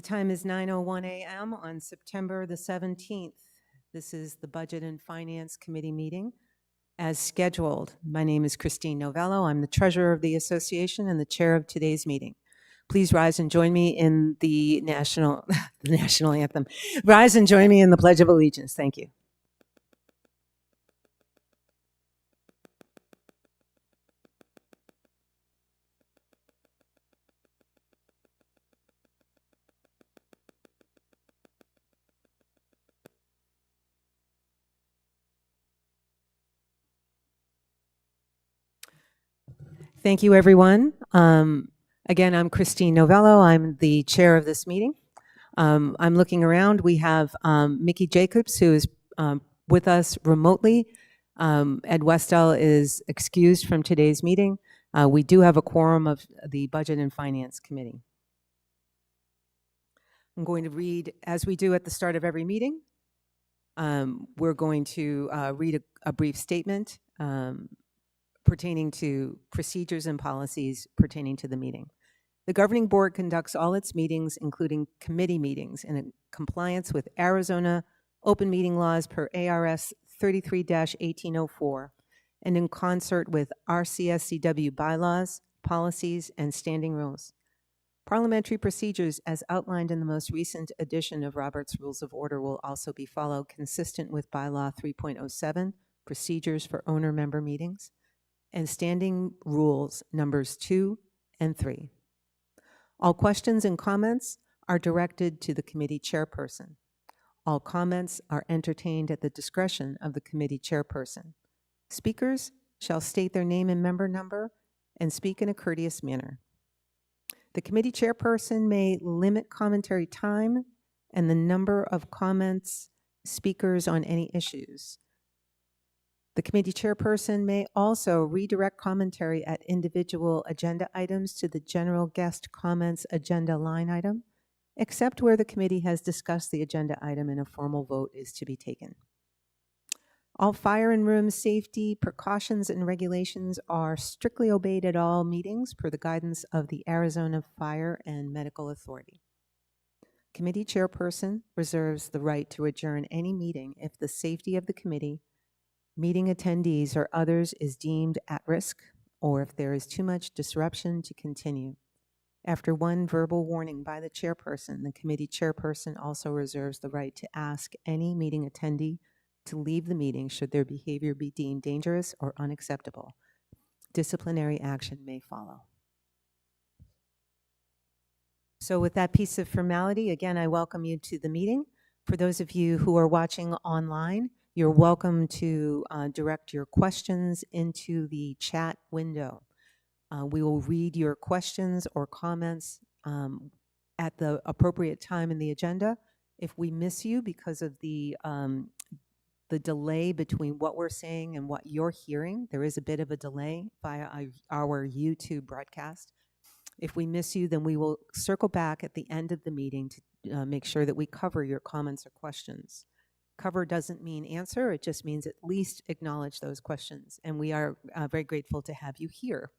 time is 9:01 a.m. on September the 17th. This is the Budget and Finance Committee meeting as scheduled. My name is Christine Novello. I'm the treasurer of the association and the chair of today's meeting. Please rise and join me in the national anthem. Rise and join me in the Pledge of Allegiance. Thank you. Thank you, everyone. Again, I'm Christine Novello. I'm the chair of this meeting. I'm looking around. We have Mickey Jacobs, who is with us remotely. Ed Westell is excused from today's meeting. We do have a quorum of the Budget and Finance Committee. I'm going to read, as we do at the start of every meeting, we're going to read a brief statement pertaining to procedures and policies pertaining to the meeting. The governing board conducts all its meetings, including committee meetings, in compliance with Arizona open meeting laws per ARS 33-1804, and in concert with RCSCW bylaws, policies, and standing rules. Parliamentary procedures as outlined in the most recent edition of Robert's Rules of Order will also be followed, consistent with Bylaw 3.07, Procedures for Owner-Member Meetings, and Standing Rules numbers 2 and 3. All questions and comments are directed to the committee chairperson. All comments are entertained at the discretion of the committee chairperson. Speakers shall state their name and member number and speak in a courteous manner. The committee chairperson may limit commentary time and the number of comments speakers on any issues. The committee chairperson may also redirect commentary at individual agenda items to the general guest comments agenda line item, except where the committee has discussed the agenda item and a formal vote is to be taken. All fire and room safety precautions and regulations are strictly obeyed at all meetings per the guidance of the Arizona Fire and Medical Authority. Committee chairperson reserves the right to adjourn any meeting if the safety of the committee, meeting attendees, or others is deemed at risk, or if there is too much disruption to continue. After one verbal warning by the chairperson, the committee chairperson also reserves the right to ask any meeting attendee to leave the meeting should their behavior be deemed dangerous or unacceptable. Disciplinary action may follow. So with that piece of formality, again, I welcome you to the meeting. For those of you who are watching online, you're welcome to direct your questions into the chat window. We will read your questions or comments at the appropriate time in the agenda. If we miss you because of the delay between what we're saying and what you're hearing, there is a bit of a delay via our YouTube broadcast. If we miss you, then we will circle back at the end of the meeting to make sure that we cover your comments or questions. Cover doesn't mean answer, it just means at least acknowledge those questions. And we are very grateful to have you here.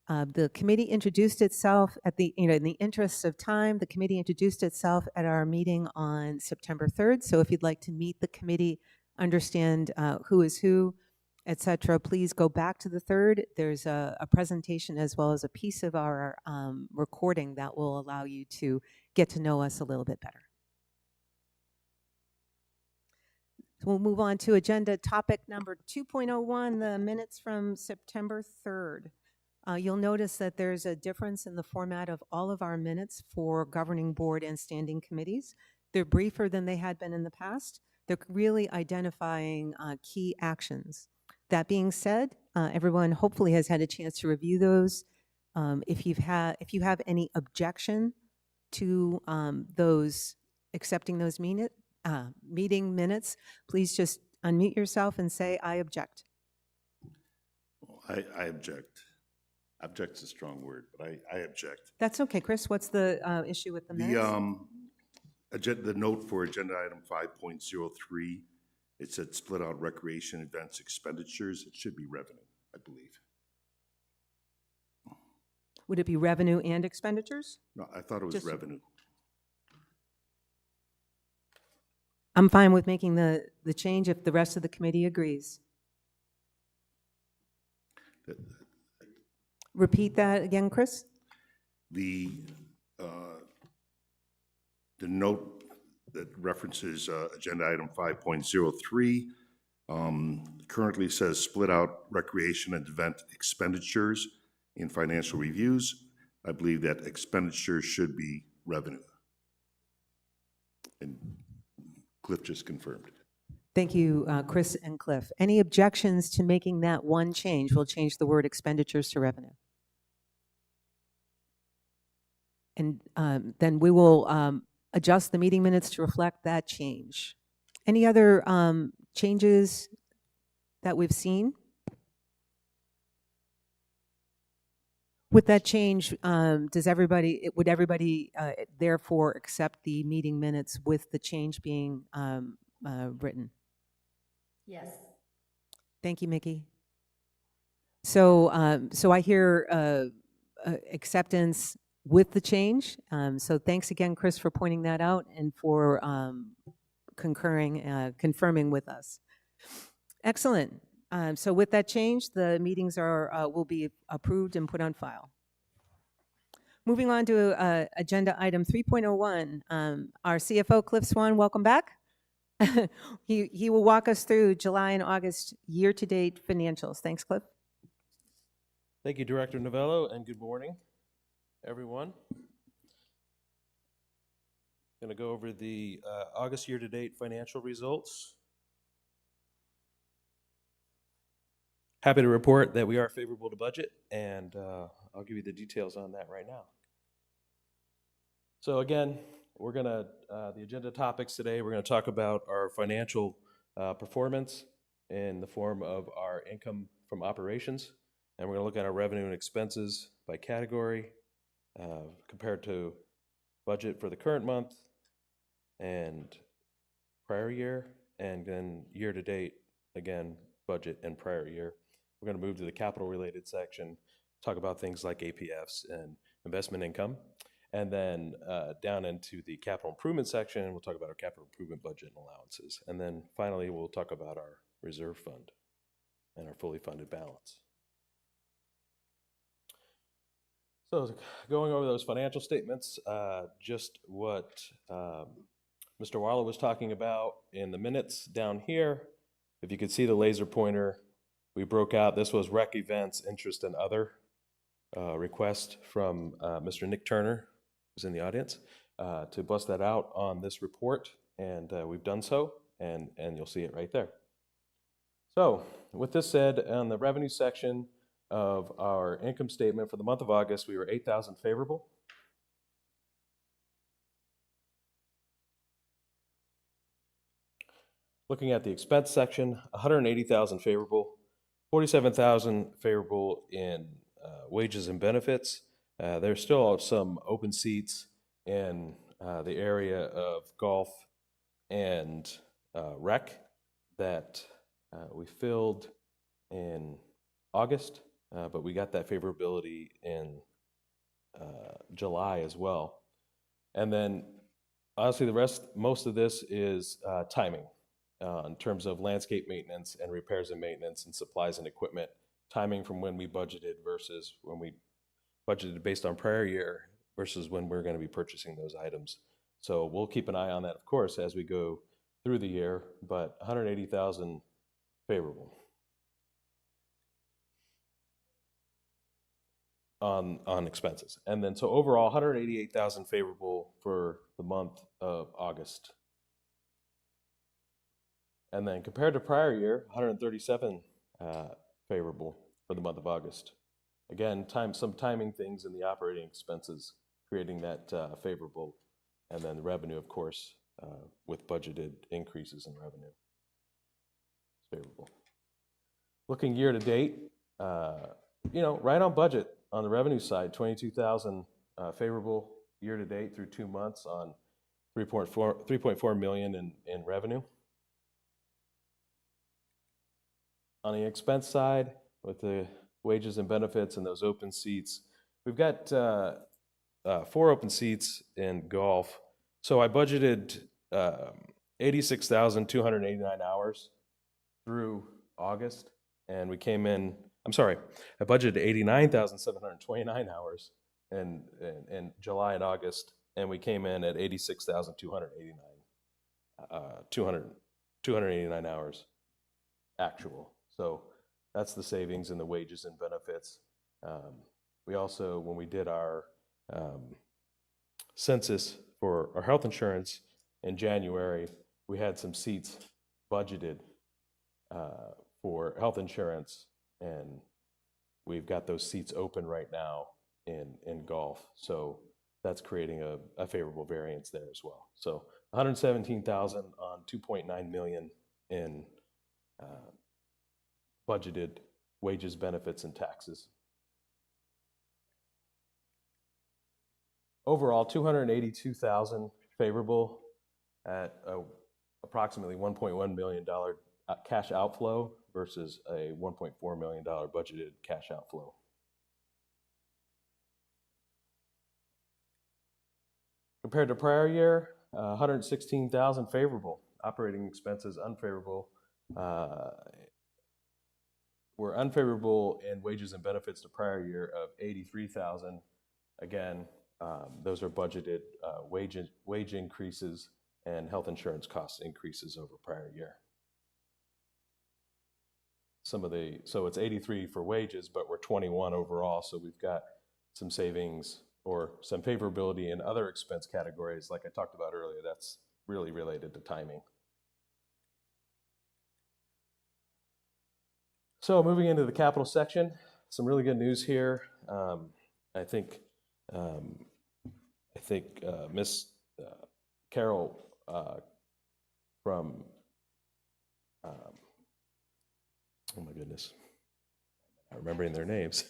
The committee introduced itself at the, in the interests of time, the committee introduced itself at our meeting on September 3rd. So if you'd like to meet the committee, understand who is who, etc., please go back to the 3rd. There's a presentation as well as a piece of our recording that will allow you to get to know us a little bit better. So we'll move on to agenda topic number 2.01, the minutes from September 3rd. You'll notice that there's a difference in the format of all of our minutes for governing board and standing committees. They're briefer than they had been in the past. They're really identifying key actions. That being said, everyone hopefully has had a chance to review those. If you have any objection to those accepting those meeting minutes, please just unmute yourself and say, I object. I object. Object's a strong word, but I object. That's okay, Chris. What's the issue with the minutes? The note for agenda item 5.03, it said split out recreation events expenditures. It should be revenue, I believe. Would it be revenue and expenditures? No, I thought it was Just- revenue. I'm fine with making the change if the rest of the committee agrees. Repeat that again, Chris? The note that references agenda item 5.03 currently says split out recreation and event expenditures in financial reviews. I believe that expenditures should be revenue. And Cliff just confirmed. Thank you, Chris and Cliff. Any objections to making that one change? We'll change the word expenditures to revenue. And then we will adjust the meeting minutes to reflect that change. Any other changes that we've seen? With that change, would everybody therefore accept the meeting minutes with the change being written? Yes. Thank you, Mickey. So, so I hear acceptance with the change. So thanks again, Chris, for pointing that out and for confirming with us. Excellent. So with that change, the meetings will be approved and put on file. Moving on to agenda item 3.01, our CFO, Cliff Swan, welcome back. He will walk us through July and August year-to-date financials. Thanks, Cliff. Thank you, Director Novello, and good morning, everyone. Going to go over the August year-to-date financial results. Happy to report that we are favorable to budget, and I'll give you the details on that right now. So again, we're going to, the agenda topics today, we're going to talk about our financial performance in the form of our income from operations, and we're going to look at our revenue and expenses by category compared to budget for the current month and prior year, and then year-to-date, again, budget and prior year. We're going to move to the capital-related section, talk about things like APFs and investment income, and then down into the capital improvement section, we'll talk about our capital improvement budget and allowances. And then finally, we'll talk about our reserve fund and our fully funded balance. So going over those financial statements, just what Mr. Warlow was talking about in the minutes down here. If you could see the laser pointer, we broke out, this was rec events, interest, and other request from Mr. Nick Turner, who's in the audience, to bust that out on this report, and we've done so, and you'll see it right there. So with this said, on the revenue section of our income statement for the month of August, we were $8,000 favorable. Looking at the expense section, $180,000 favorable, $47,000 favorable in wages and benefits. There's still some open seats in the area of golf and rec that we filled in August, but we got that favorability in July as well. And then honestly, most of this is timing. In terms of landscape maintenance and repairs and maintenance and supplies and equipment, timing from when we budgeted versus when we budgeted based on prior year versus when we're going to be purchasing those items. So we'll keep an eye on that, of course, as we go through the year, but 180,000 favorable on expenses. And then so overall, 188,000 favorable for the month of August. And then compared to prior year, 137 favorable for the month of August. Again, some timing things in the operating expenses creating that favorable, and then the revenue, of course, with budgeted increases in revenue. Favorable. Looking year to date, right on budget on the revenue side, 22,000 favorable year to date through 2 months on 3.4 million in revenue. On the expense side, with the wages and benefits and those open seats, we've got 4 open seats in golf. So I budgeted 86,289 hours through August, and we came in. I'm sorry, I budgeted 89,729 hours in July and August, and we came in at 86,289 289 hours actual. So that's the savings in the wages and benefits. We also, when we did our census for our health insurance in January, we had some seats budgeted for health insurance, and we've got those seats open right now in golf. So that's creating a favorable variance there as well. So 117,000 on 2.9 million in budgeted wages, benefits, and taxes. Overall, 282,000 favorable at approximately $1.1 million cash outflow versus a $1.4 million budgeted cash outflow. Compared to prior year, 116,000 favorable. Operating expenses unfavorable. We're unfavorable in wages and benefits to prior year of 83,000. Again, those are budgeted wage increases and health insurance cost increases over prior year. So it's 83 for wages, but we're 21 overall. So we've got some savings or some favorability in other expense categories, like I talked about earlier. That's really related to timing. So moving into the capital section, some really good news here. I think Miss Carol from oh my goodness, I'm remembering their names.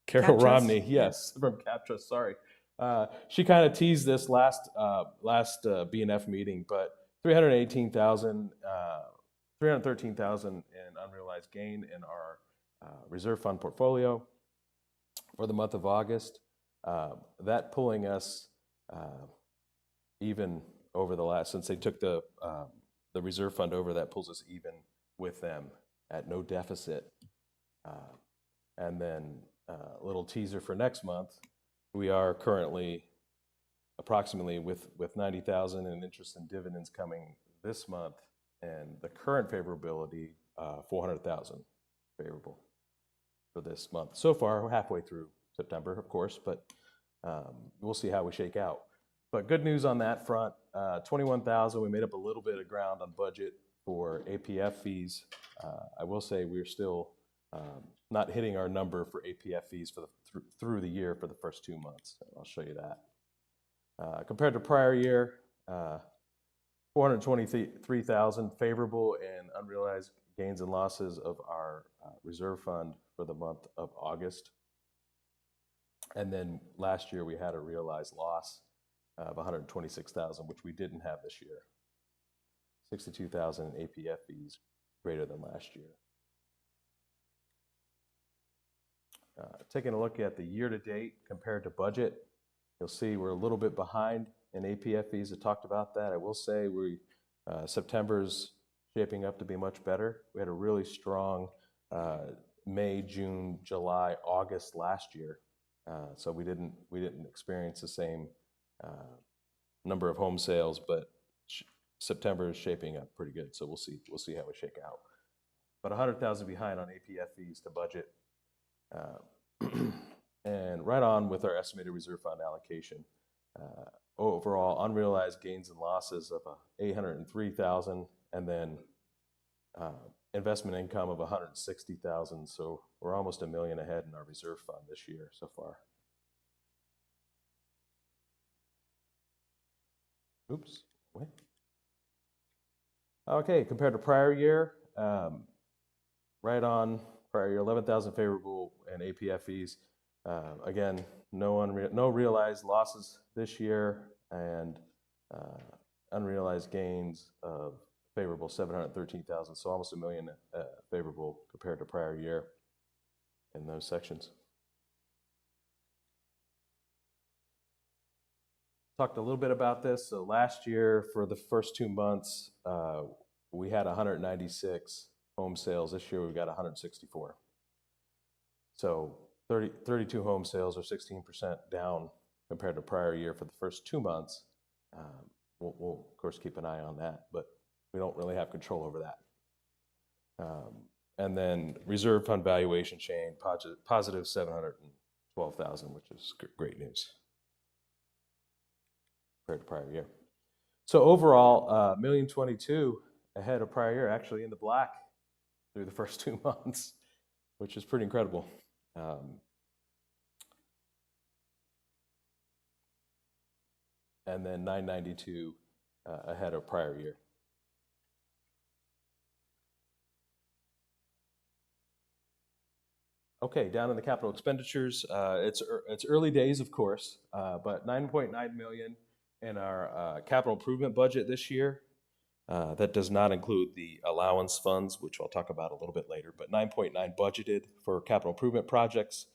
Carol CapTrust? Romney, yes, from CapTrust. Sorry, she kind of teased this last BNF meeting, but 313,000 in unrealized gain in our reserve fund portfolio for the month of August. That pulling us even over the last, since they took the reserve fund over, that pulls us even with them at no deficit. And then a little teaser for next month, we are currently approximately with 90,000 in interest and dividends coming this month, and the current favorability 400,000 favorable for this month. So far, we're halfway through September, of course, but we'll see how we shake out. But good news on that front, 21,000, we made up a little bit of ground on budget for APF fees. I will say we're still not hitting our number for APF fees for through the year for the first 2 months. I'll show you that. Compared to prior year, 423,000 favorable in unrealized gains and losses of our reserve fund for the month of August. And then last year we had a realized loss of 126,000, which we didn't have this year. 62,000 in APF fees, greater than last year. Taking a look at the year-to-date compared to budget, you'll see we're a little bit behind in APF fees. I talked about that. I will say September's shaping up to be much better. We had a really strong May, June, July, August last year, so we didn't experience the same number of home sales, but September is shaping up pretty good. So we'll see how we shake out. But 100,000 behind on APF fees to budget. And right on with our estimated reserve fund allocation. Overall, unrealized gains and losses of 803,000, and then investment income of 160,000. So we're almost $1 million ahead in our reserve fund this year so far. Oops. Wait. Okay, compared to prior year, right on prior year, 11,000 favorable in APF fees. Again, no realized losses this year, and unrealized gains of favorable 713,000. So almost $1 million favorable compared to prior year in those sections. talked a little bit about this. So last year, for the first 2 months, we had 196 home sales. This year, we've got 164. So 32 home sales are 16% down compared to prior year for the first 2 months. We'll of course keep an eye on that, but we don't really have control over that. And then reserve fund valuation change, positive 712,000, which is great news compared to prior year. So overall, $1,022,000 ahead of prior year, actually in the black through the first 2 months, which is pretty incredible. And then 992 ahead of prior year. Okay, down in the capital expenditures, it's early days, of course, but $9.9 million in our capital improvement budget this year. That does not include the allowance funds, which I'll talk about a little bit later, but 9.9 budgeted for capital improvement projects.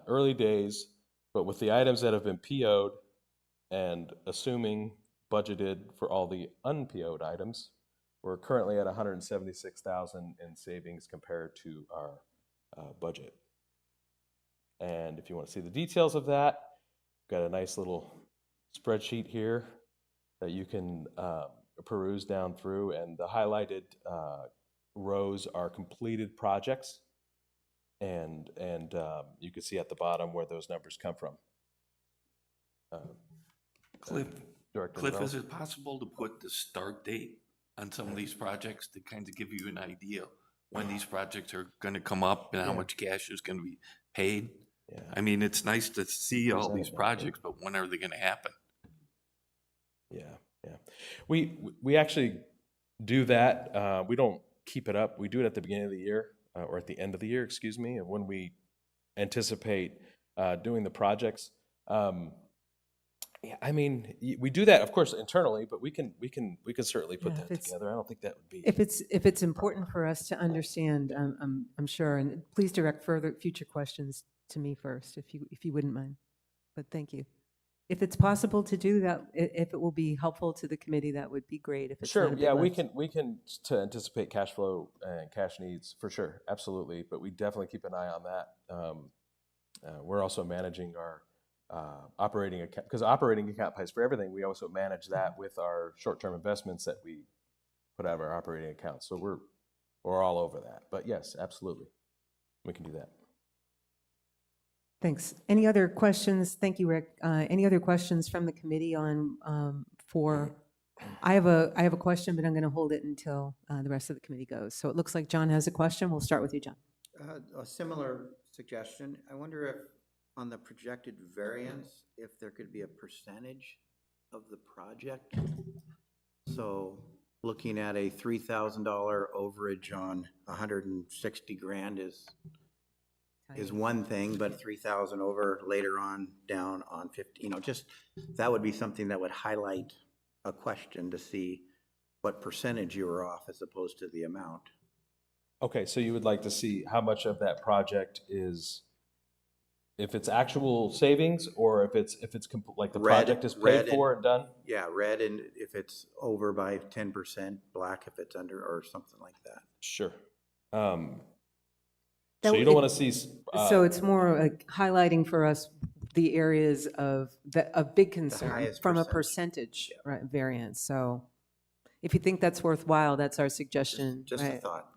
Early days, but with the items that have been PO'd and assuming budgeted for all the unPO'd items, we're currently at $176,000 in savings compared to our budget. And if you want to see the details of that, got a nice little spreadsheet here that you can peruse down through, and the highlighted rows are completed projects, and you can see at the bottom where those numbers come from. Cliff, Director Bell? is it possible to put the start date on some of these projects to kind of give you an idea when these projects are going to come up and how much cash is going to be paid? Yeah. I mean, it's nice to see all these projects, but when are they going to happen? Yeah. We actually do that. We don't keep it up. We do it at the beginning of the year, or at the end of the year, excuse me, and when we anticipate doing the projects. Yeah, I mean, we do that, of course, internally, but we can certainly put that together. I don't think that would be. If it's important for us to understand, I'm sure, and please direct future questions to me first, if you wouldn't mind. But thank you. If it's possible to do that, if it will be helpful to the committee, that would be great. If it's Sure, not a bit yeah, we less. can to anticipate cash flow and cash needs for sure, absolutely. But we definitely keep an eye on that. We're also managing our operating account, because operating account pays for everything. We also manage that with our short-term investments that we put out of our operating account. So we're all over that. But yes, absolutely, we can do that. Thanks. Any other questions? Thank you, Rick. Any other questions from the committee on I have a question, but I'm going to hold it until the rest of the committee goes. So it looks like John has a question. We'll start with you, John. A similar suggestion. I wonder if on the projected variance, if there could be a percentage of the project. So looking at a $3,000 overage on 160 grand is one thing, but 3,000 over later on down on 50, just that would be something that would highlight a question to see what percentage you were off as opposed to the amount. Okay, so you would like to see how much of that project is, if it's actual savings, or if it's like the project is paid for and done? Yeah, red, and if it's over by 10%, black if it's under, or something like that. Sure. So you don't want to see. So it's more like highlighting for us the areas of big concern from a percentage variance. So if you think that's worthwhile, that's our suggestion. Just a thought.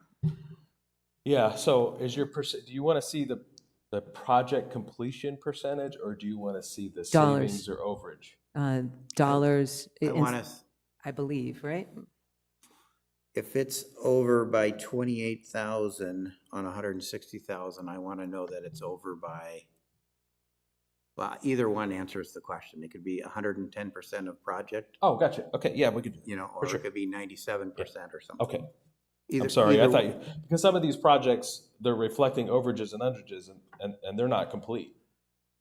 Yeah. So do you want to see the project completion percentage, or do you want to see the savings or overage? Dollars. I believe, right? If it's over by 28,000 on 160,000, I want to know that it's over by, well, either one answers the question. It could be 110% of project. Oh, gotcha. Okay, yeah, we could do. Or it could be 97% or something. Okay. I'm sorry, I thought because some of these projects, they're reflecting overages and underages, and they're not complete.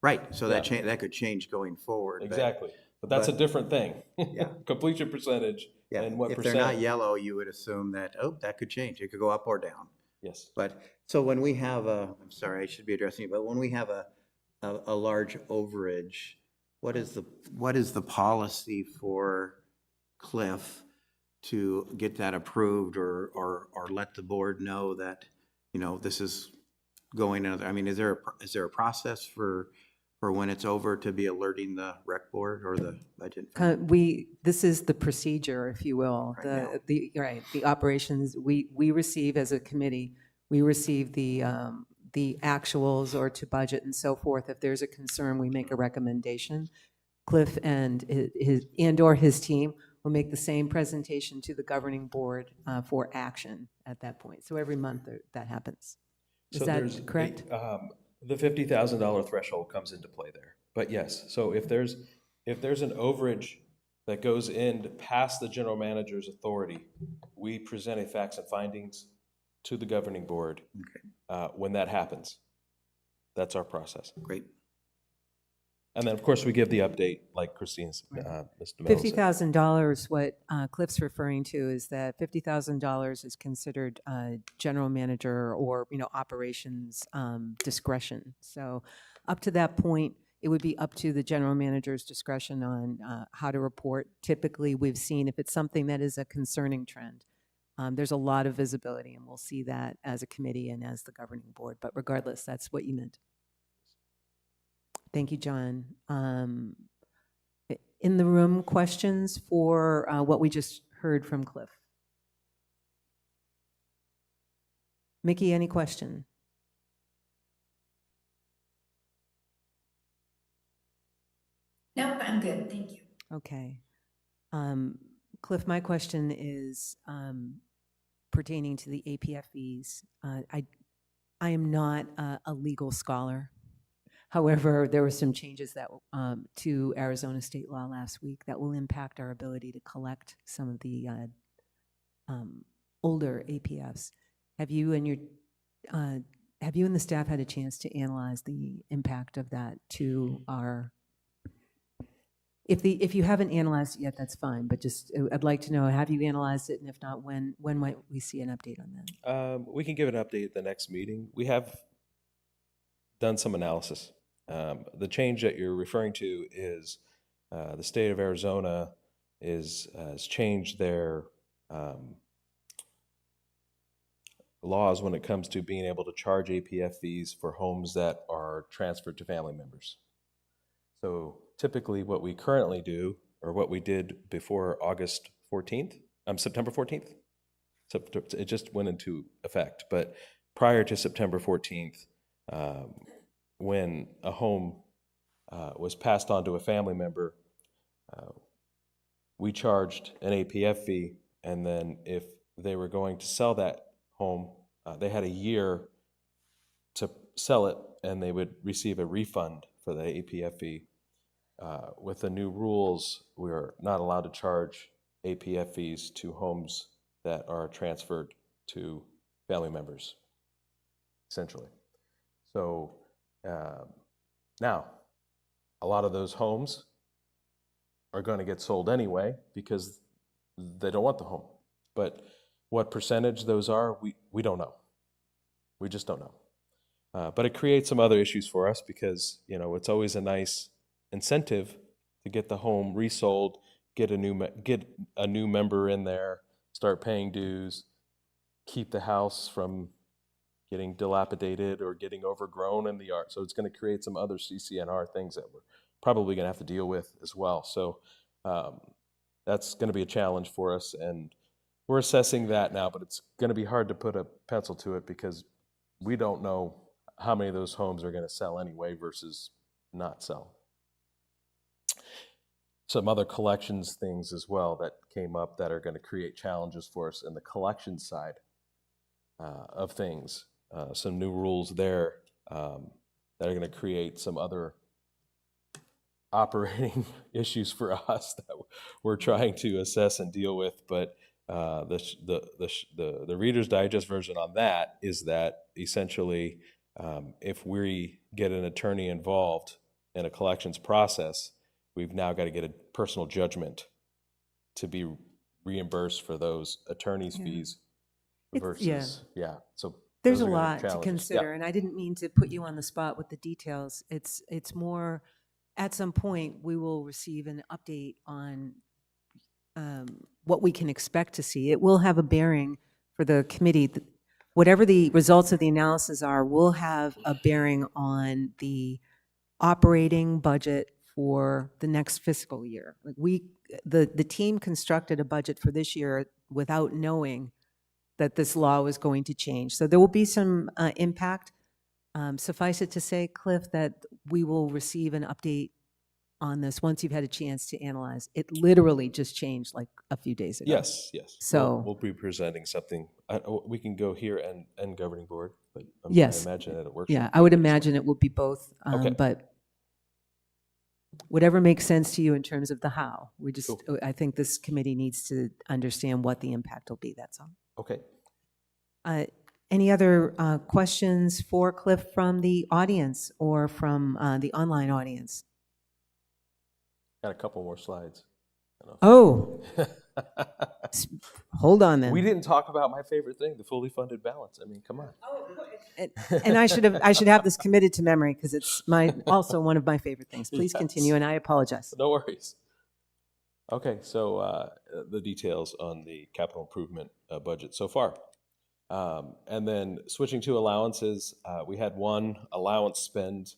Right, so that could change going forward. Exactly, but that's a different thing. Yeah. Completion percentage. Yeah, and what if percent? they're not yellow, you would assume that, that could change. It could go up or down. Yes. But, so when we have I'm sorry, I should be addressing you, but when we have a large overage, what is the policy for Cliff to get that approved or let the board know that, this is going out? I mean, is there a process for when it's over to be alerting the rec board or the budget? This is the procedure, if you will, Right now. the operations, we receive as a committee, we receive the actuals or to budget and so forth. If there's a concern, we make a recommendation. Cliff and his team will make the same presentation to the governing board for action at that point. So every month that happens. Is So there's that correct? The $50,000 threshold comes into play there. But yes, so if there's an overage that goes in past the general manager's authority, we present a facts and findings to the governing board. When that happens. That's our process. Great. And then, of course, we give the update, like Christine's, Mr. Mello said. $50,000, what Cliff's referring to is that $50,000 is considered general manager or, operations discretion. So up to that point, it would be up to the general manager's discretion on how to report. Typically, we've seen if it's something that is a concerning trend, there's a lot of visibility, and we'll see that as a committee and as the governing board. But regardless, that's what you meant. Thank you, John. In the room, questions for what we just heard from Cliff? Mickey, any question? Nope, I'm good, thank you. Okay. Cliff, my question is pertaining to the APF fees. I am not a legal scholar. However, there were some changes that to Arizona state law last week that will impact our ability to collect some of the older APFs. Have you and the staff had a chance to analyze the impact of that to our? If you haven't analyzed it yet, that's fine. But just I'd like to know: have you analyzed it, and if not, when might we see an update on that? We can give an update at the next meeting. We have done some analysis. The change that you're referring to is the state of Arizona has changed their laws when it comes to being able to charge APF fees for homes that are transferred to family members. So typically what we currently do, or what we did before August 14th, September 14th, it just went into effect. But prior to September 14th, when a home was passed on to a family member, we charged an APF fee, and then if they were going to sell that home, they had a year to sell it, and they would receive a refund for the APF fee. With the new rules, we are not allowed to charge APF fees to homes that are transferred to family members, essentially. So now, a lot of those homes are going to get sold anyway because they don't want the home. But what percentage those are, we don't know. We just don't know. But it creates some other issues for us because, it's always a nice incentive to get the home resold, get a new member in there, start paying dues, keep the house from getting dilapidated or getting overgrown in the yard. So it's going to create some other CCNR things that we're probably going to have to deal with as well. So that's going to be a challenge for us, and we're assessing that now, but it's going to be hard to put a pencil to it because we don't know how many of those homes are going to sell anyway versus not sell. Some other collections things as well that came up that are going to create challenges for us in the collection side of things. Some new rules there that are going to create some other operating issues for us that we're trying to assess and deal with. But the Reader's Digest version on that is that essentially if we get an attorney involved in a collections process, we've now got to get a personal judgment to be reimbursed for those attorney's fees versus, So there's those a are gonna be lot to challenges. consider, and I didn't mean to put you on the spot with the details. It's more at some point, we will receive an update on what we can expect to see. It will have a bearing for the committee. Whatever the results of the analysis are, will have a bearing on the operating budget for the next fiscal year. Like the team constructed a budget for this year without knowing that this law was going to change. So there will be some impact. Suffice it to say, Cliff, that we will receive an update on this once you've had a chance to analyze. It literally just changed like a few days ago. Yes, yes. So- We'll be presenting something. We can go here and governing board, but I Yes. imagine that it works. Yeah, I would imagine it will be both, Okay. but whatever makes sense to you in terms of the how. Cool. I think this committee needs to understand what the impact will be, that's all. Okay. Any other questions for Cliff from the audience or from the online audience? Got a couple more slides. Oh, hold on then. We didn't talk about my favorite thing, the fully funded balance. I mean, come on. And I should have this committed to memory because it's also one of my favorite things. Please Yes. continue, and I apologize. No worries. Okay, so the details on the capital improvement budget so far. And then switching to allowances, we had one allowance spend.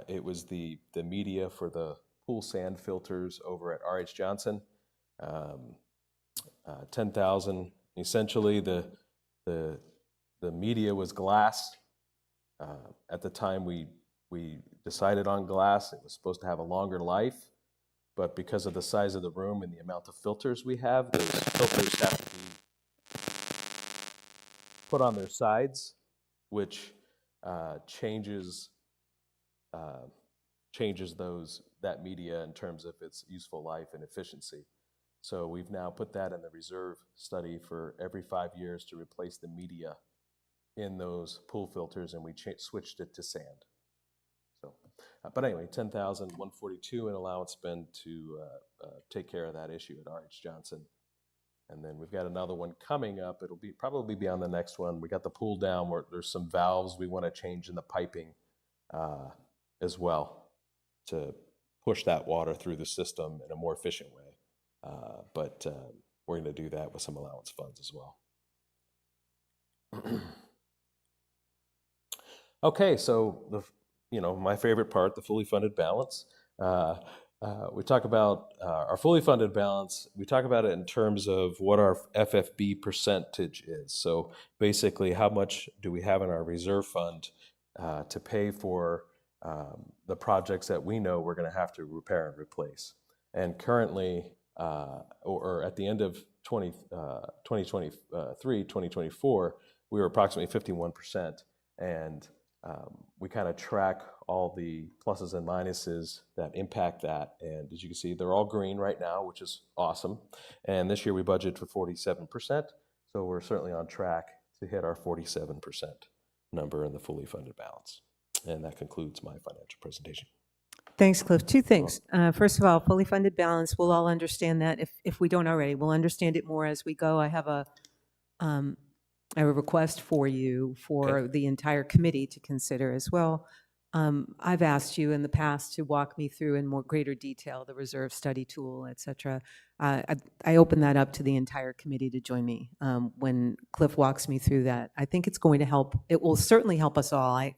It was the media for the pool sand filters over at RH Johnson. 10,000. Essentially, the media was glass. At the time we decided on glass, it was supposed to have a longer life, but because of the size of the room and the amount of filters we have, those filters have to be put on their sides, which changes that media in terms of its useful life and efficiency. So we've now put that in the reserve study for every 5 years to replace the media in those pool filters, and we switched it to sand. So, but anyway, $10,142 in allowance spend to take care of that issue at RH Johnson. And then we've got another one coming up. It'll probably be on the next one. We got the pool down where there's some valves we want to change in the piping as well to push that water through the system in a more efficient way. But we're going to do that with some allowance funds as well. Okay, so my favorite part, the fully funded balance. We talk about our fully funded balance. We talk about it in terms of what our FFB percentage is. So basically, how much do we have in our reserve fund to pay for the projects that we know we're going to have to repair and replace. And currently, or at the end of 2023, 2024, we were approximately 51%. And we kind of track all the pluses and minuses that impact that. And as you can see, they're all green right now, which is awesome. And this year we budgeted for 47%. So we're certainly on track to hit our 47% number in the fully funded balance. And that concludes my financial presentation. Thanks, Cliff. Two things. First of all, fully funded balance, we'll all understand that. If we don't already, we'll understand it more as we go. I have a request for you for the entire committee to consider as well. I've asked you in the past to walk me through in more greater detail the reserve study tool, et cetera. I open that up to the entire committee to join me when Cliff walks me through that. I think it's going to help. It will certainly help us all.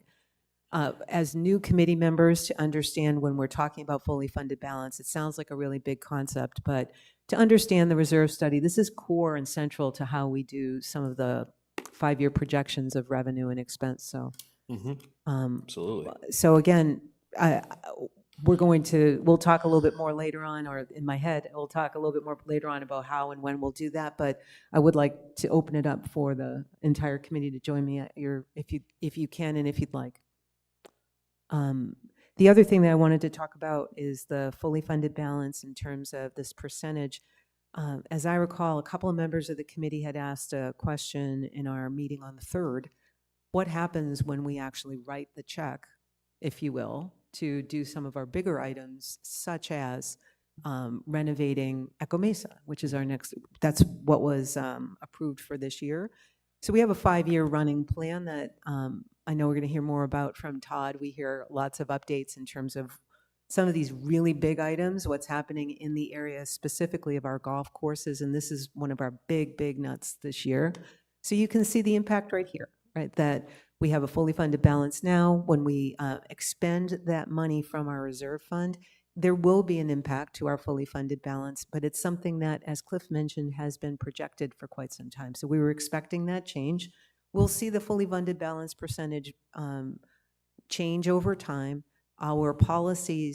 As new committee members, to understand when we're talking about fully funded balance, it sounds like a really big concept, but to understand the reserve study, this is core and central to how we do some of the 5-year projections of revenue and expense. So, Absolutely. So again, we'll talk a little bit more later on, or in my head, we'll talk a little bit more later on about how and when we'll do that. But I would like to open it up for the entire committee to join me at if you can and if you'd like. The other thing that I wanted to talk about is the fully funded balance in terms of this percentage. As I recall, a couple of members of the committee had asked a question in our meeting on the 3rd. What happens when we actually write the check, if you will, to do some of our bigger items, such as renovating Echo Mesa, which is that's what was approved for this year. So we have a 5-year running plan that I know we're going to hear more about from Todd. We hear lots of updates in terms of some of these really big items, what's happening in the area specifically of our golf courses, and this is one of our big nuts this year. So you can see the impact right here, right? That we have a fully funded balance now. When we expend that money from our reserve fund, there will be an impact to our fully funded balance, but it's something that, as Cliff mentioned, has been projected for quite some time. So we were expecting that change. We'll see the fully funded balance percentage change over time. Our policy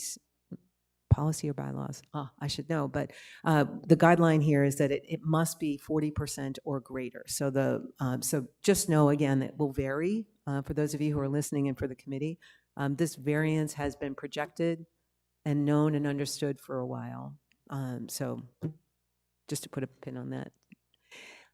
or bylaws, I should know, but the guideline here is that it must be 40% or greater. So so just know again that will vary for those of you who are listening and for the committee. This variance has been projected and known and understood for a while. So just to put a pin on that.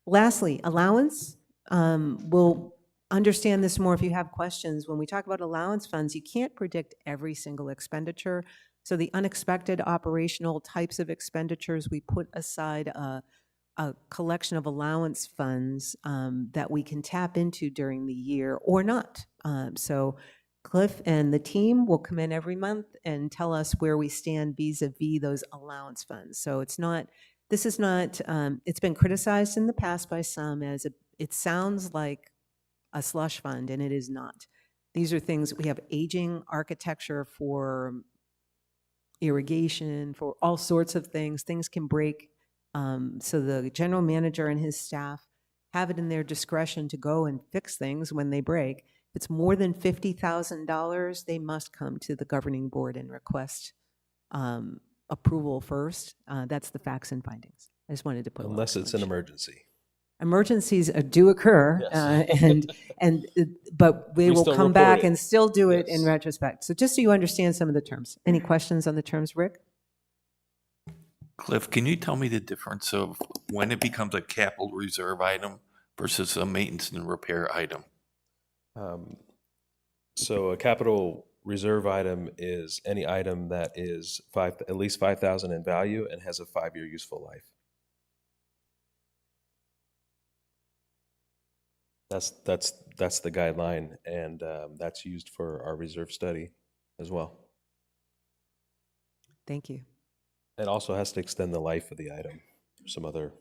Lastly, allowance. We'll understand this more if you have questions. When we talk about allowance funds, you can't predict every single expenditure. So the unexpected operational types of expenditures, we put aside a collection of allowance funds that we can tap into during the year or not. So Cliff and the team will come in every month and tell us where we stand vis-a-vis those allowance funds. So it's not, it's been criticized in the past by some as it sounds like a slush fund, and it is not. These are things, we have aging architecture for irrigation, for all sorts of things. Things can break. So the general manager and his staff have it in their discretion to go and fix things when they break. If it's more than $50,000, they must come to the governing board and request approval first. That's the facts and findings. I just wanted to put Unless it's an emergency. Emergencies do occur, Yes. but they We will still come report back it. and still do it in Yes. retrospect. So just so you understand some of the terms. Any questions on the terms, Rick? Cliff, can you tell me the difference of when it becomes a capital reserve item versus a maintenance and repair item? So a capital reserve item is any item that is at least 5,000 in value and has a 5-year useful life. That's the guideline, and that's used for our reserve study as well. Thank you. It also has to extend the life of the item. Some other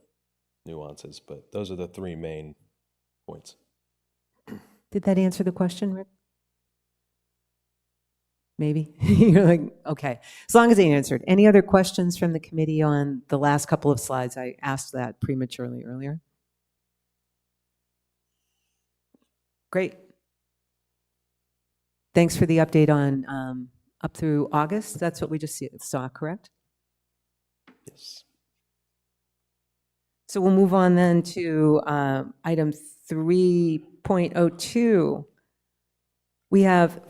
nuances, but those are the 3 main points. Did that answer the question, Rick? Maybe? You're like, okay. As long as they answered. Any other questions from the committee on the last couple of slides? I asked that prematurely earlier. Great. Thanks for the update on up through August. That's what we just saw, correct? Yes. So we'll move on then to item 3.02. We have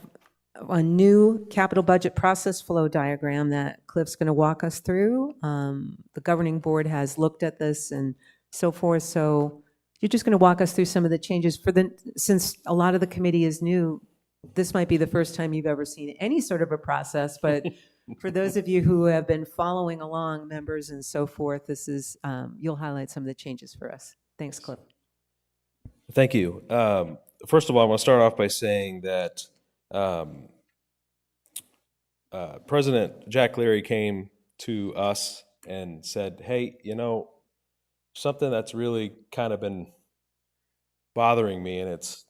a new capital budget process flow diagram that Cliff's going to walk us through. The governing board has looked at this and so forth. So you're just going to walk us through some of the changes since a lot of the committee is new. This might be the first time you've ever seen any sort of a process, but for those of you who have been following along, members and so forth, this is, you'll highlight some of the changes for us. Thanks, Cliff. Thank you. First of all, I want to start off by saying that President Jack Leary came to us and said, hey, something that's really kind of been bothering me, and it's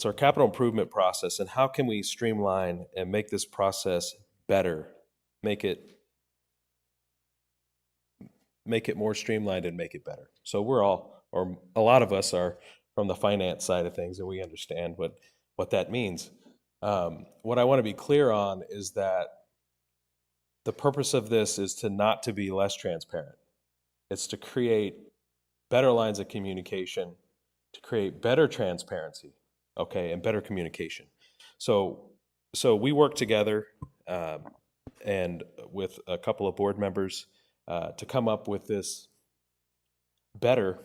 our capital improvement process, and how can we streamline and make this process better, make it more streamlined and make it better. So we're all, or a lot of us are from the finance side of things, and we understand what that means. What I want to be clear on is that the purpose of this is not to be less transparent. It's to create better lines of communication, to create better transparency, okay, and better communication. So we work together and with a couple of board members to come up with this better,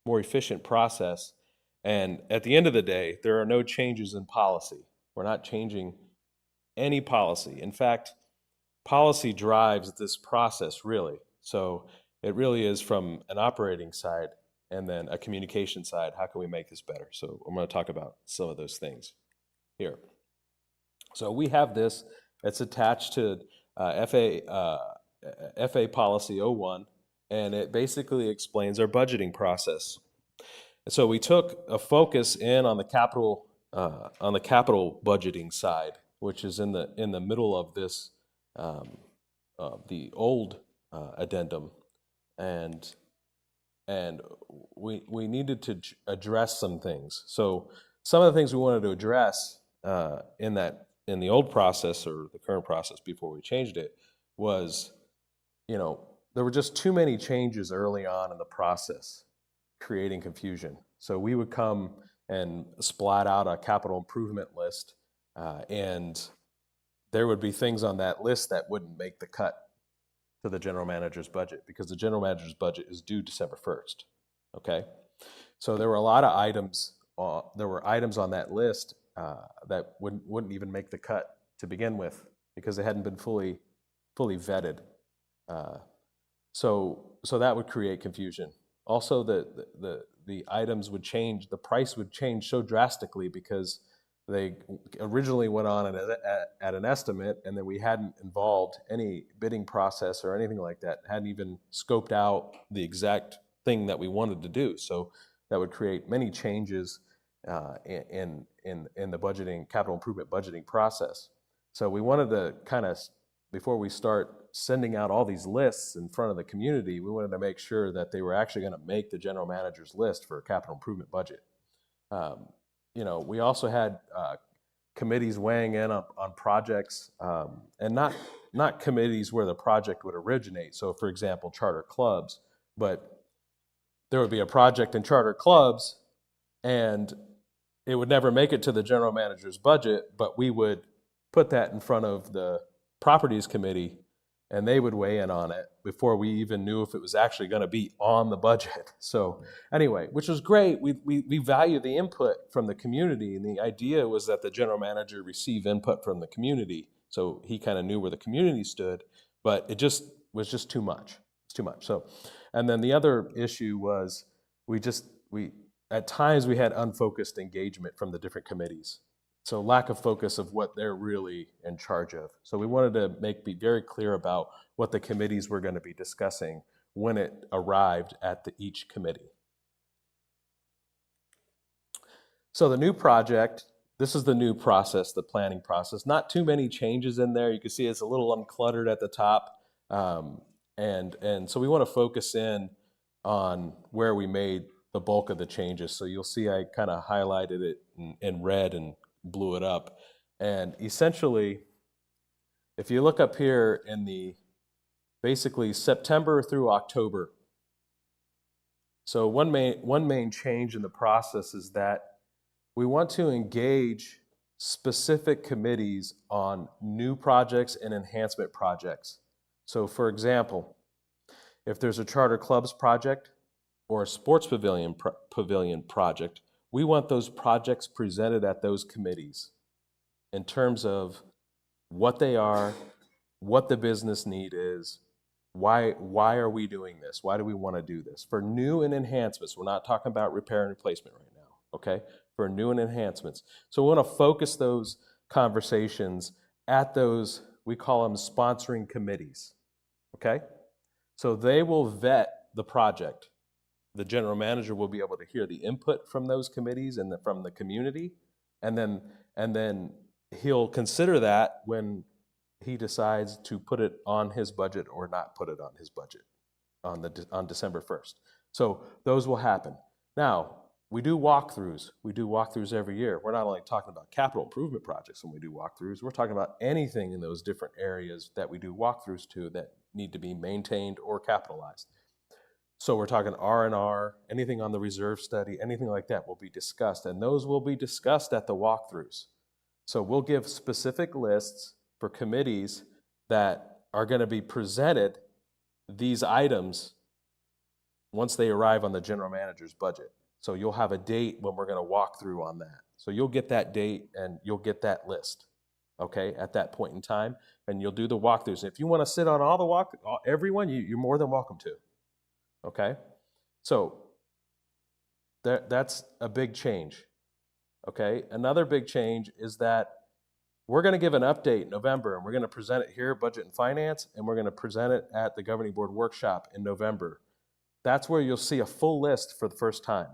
more efficient process. And at the end of the day, there are no changes in policy. We're not changing any policy. In fact, policy drives this process, really. So it really is from an operating side and then a communication side. How can we make this better? So I'm going to talk about some of those things here. So we have this. It's attached to FA Policy 01, and it basically explains our budgeting process. So we took a focus in on the capital budgeting side, which is in the middle of this the old addendum, and we needed to address some things. So some of the things we wanted to address in the old process or the current process before we changed it was, there were just too many changes early on in the process, creating confusion. So we would come and splat out a capital improvement list, and there would be things on that list that wouldn't make the cut to the general manager's budget because the general manager's budget is due December 1st. Okay, so there were a lot of items. There were items on that list that wouldn't even make the cut to begin with because they hadn't been fully vetted. So that would create confusion. Also, the items would change. The price would change so drastically because they originally went on at an estimate, and then we hadn't involved any bidding process or anything like that. Hadn't even scoped out the exact thing that we wanted to do. So that would create many changes in the budgeting, capital improvement budgeting process. So we wanted to kind of, before we start sending out all these lists in front of the community, we wanted to make sure that they were actually going to make the general manager's list for a capital improvement budget. We also had committees weighing in on projects, and not committees where the project would originate. So, for example, charter clubs, but there would be a project in charter clubs, and it would never make it to the general manager's budget, but we would put that in front of the properties committee, and they would weigh in on it before we even knew if it was actually going to be on the budget. So anyway, which was great. We value the input from the community, and the idea was that the general manager receive input from the community, so he kind of knew where the community stood, but it just was just too much. It's too much. So, and then the other issue was we at times we had unfocused engagement from the different committees. So lack of focus of what they're really in charge of. So we wanted to be very clear about what the committees were going to be discussing when it arrived at each committee. So the new project, this is the new process, the planning process. Not too many changes in there. You can see it's a little uncluttered at the top. And so we want to focus in on where we made the bulk of the changes. So you'll see I kind of highlighted it in red and blew it up. And essentially, if you look up here in basically September through October, so one main change in the process is that we want to engage specific committees on new projects and enhancement projects. So for example, if there's a charter clubs project or a sports pavilion project, we want those projects presented at those committees in terms of what they are, what the business need is, why are we doing this? Why do we want to do this? For new and enhancements, we're not talking about repair and replacement right now, okay? For new and enhancements. So we want to focus those conversations at those, we call them sponsoring committees, okay? So they will vet the project. The general manager will be able to hear the input from those committees and from the community, and then he'll consider that when he decides to put it on his budget or not put it on his budget on December 1st. So those will happen. Now, we do walkthroughs. We do walkthroughs every year. We're not only talking about capital improvement projects when we do walkthroughs, we're talking about anything in those different areas that we do walkthroughs to that need to be maintained or capitalized. So we're talking R&R, anything on the reserve study, anything like that will be discussed, and those will be discussed at the walkthroughs. So we'll give specific lists for committees that are going to be presented these items once they arrive on the general manager's budget. So you'll have a date when we're going to walk through on that. So you'll get that date and you'll get that list, okay, at that point in time, and you'll do the walkthroughs. If you want to sit on everyone, you're more than welcome to. Okay, so that's a big change. Okay, another big change is that We're going to give an update in November, and we're going to present it here at Budget and Finance, and we're going to present it at the Governing Board Workshop in November. That's where you'll see a full list for the first time.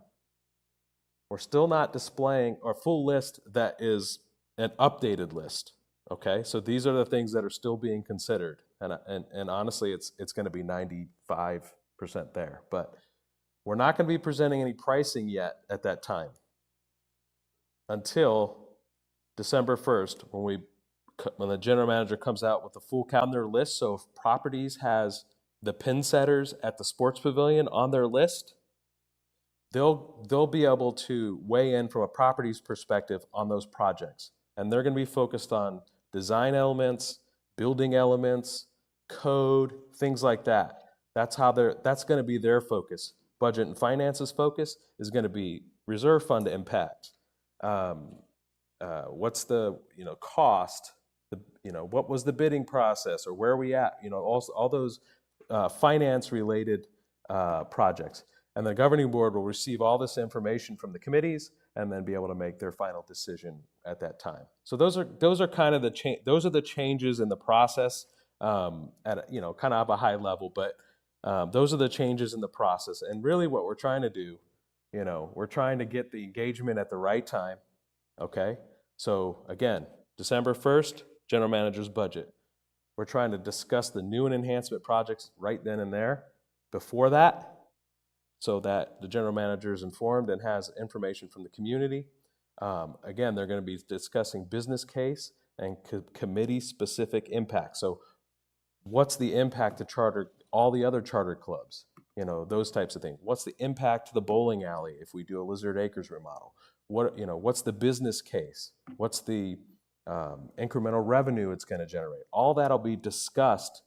We're still not displaying our full list that is an updated list. Okay, so these are the things that are still being considered, and honestly, it's going to be 95% there. But we're not going to be presenting any pricing yet at that time until December 1st, when the general manager comes out with the full calendar list. So if Properties has the pin setters at the sports pavilion on their list, they'll be able to weigh in from a Properties perspective on those projects, and they're going to be focused on design elements, building elements, code, things like that. That's going to be their focus. Budget and Finance's focus is going to be reserve fund impact. What's the cost? What was the bidding process, or where are we at? All those finance related projects. And the governing board will receive all this information from the committees and then be able to make their final decision at that time. So those are kind of the changes in the process at kind of a high level, but those are the changes in the process. And really what we're trying to do, we're trying to get the engagement at the right time. Okay. So again, December 1st, general manager's budget. We're trying to discuss the new and enhancement projects right then and there before that, so that the general manager is informed and has information from the community. Again, they're going to be discussing business case and committee-specific impact. So what's the impact to all the other charter clubs? Those types of things. What's the impact to the bowling alley if we do a Lizard Acres remodel? What's the business case? What's the incremental revenue it's going to generate? All that'll be discussed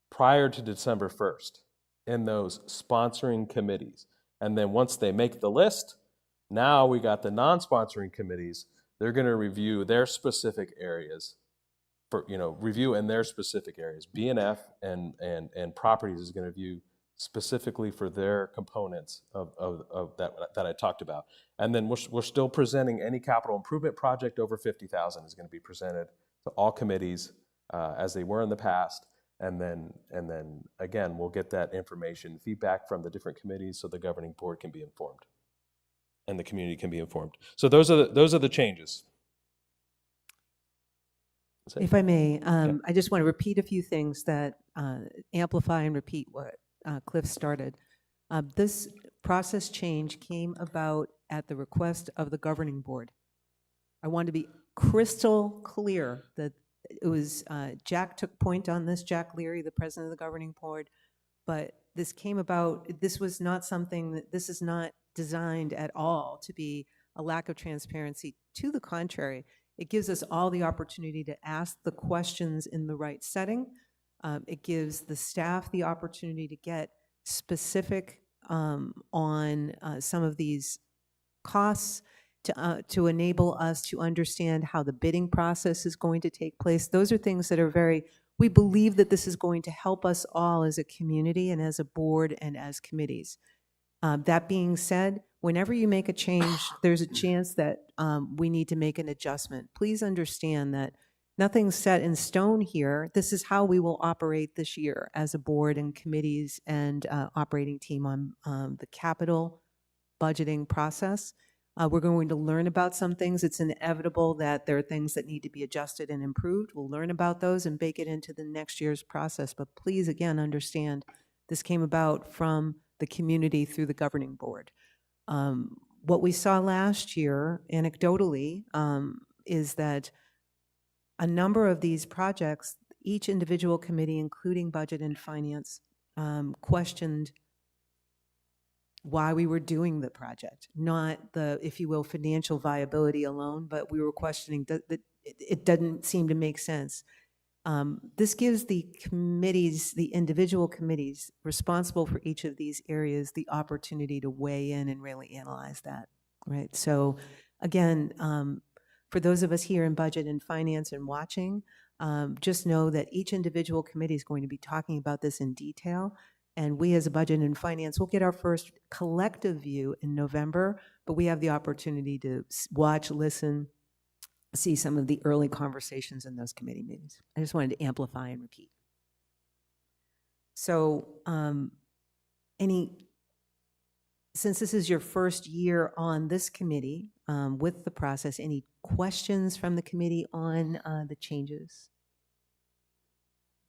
prior to December 1st. In those sponsoring committees. And then once they make the list, now we got the non-sponsoring committees. They're going to review their specific areas review in their specific areas. BNF and Properties is going to view specifically for their components of that I talked about. And then we're still presenting any capital improvement project over 50,000 is going to be presented to all committees as they were in the past. And then again, we'll get that information, feedback from the different committees, so the governing board can be informed, and the community can be informed. So those are the changes. If I may, I just want to repeat a few things that amplify and repeat what Cliff started. This process change came about at the request of the governing board. I want to be crystal clear that it was, Jack took point on this, Jack Leary, the president of the governing board, but this came about, this was not something this is not designed at all to be a lack of transparency. To the contrary, it gives us all the opportunity to ask the questions in the right setting. It gives the staff the opportunity to get specific on some of these costs, to enable us to understand how the bidding process is going to take place. Those are things that are we believe that this is going to help us all as a community and as a board and as committees. That being said, whenever you make a change, there's a chance that we need to make an adjustment. Please understand that nothing's set in stone here. This is how we will operate this year as a board and committees and operating team on the capital budgeting process. We're going to learn about some things. It's inevitable that there are things that need to be adjusted and improved. We'll learn about those and bake it into the next year's process. But please, again, understand this came about from the community through the governing board. What we saw last year, anecdotally, is that a number of these projects, each individual committee, including Budget and Finance, questioned why we were doing the project, not the, if you will, financial viability alone, but we were questioning that it doesn't seem to make sense. This gives the committees, the individual committees responsible for each of these areas, the opportunity to weigh in and really analyze that, right? So again, for those of us here in Budget and Finance and watching, just know that each individual committee is going to be talking about this in detail. And we as a Budget and Finance will get our first collective view in November, but we have the opportunity to watch, listen, see some of the early conversations in those committee meetings. I just wanted to amplify and repeat. So since this is your first year on this committee with the process, any questions from the committee on the changes?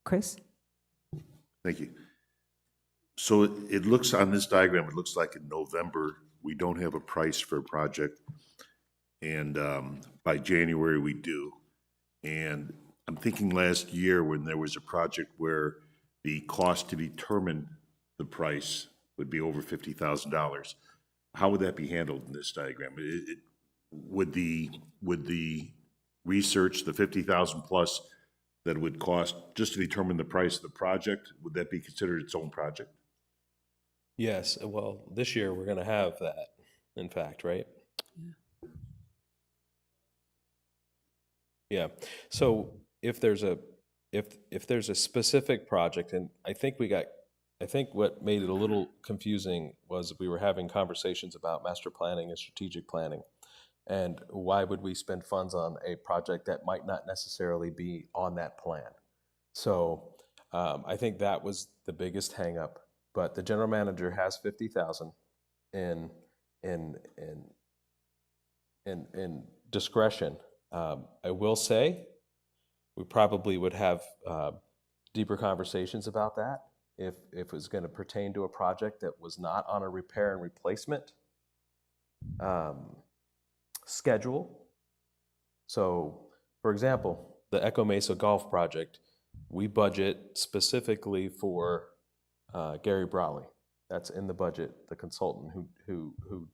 Chris? Thank you. So it looks on this diagram, it looks like in November, we don't have a price for a project. And by January, we do. And I'm thinking last year when there was a project where the cost to determine the price would be over $50,000. How would that be handled in this diagram? Would the research, the 50,000 plus that it would cost just to determine the price of the project, would that be considered its own project? Yes, well, this year we're going to have that, in fact, right? Yeah. So if there's a specific project, and I think what made it a little confusing was we were having conversations about master planning and strategic planning, and why would we spend funds on a project that might not necessarily be on that plan? So I think that was the biggest hangup. But the general manager has 50,000 in discretion. I will say we probably would have deeper conversations about that if it was going to pertain to a project that was not on a repair and replacement schedule. So, for example, the Echo Mesa Golf project, we budget specifically for Gary Brawley. That's in the budget, the consultant who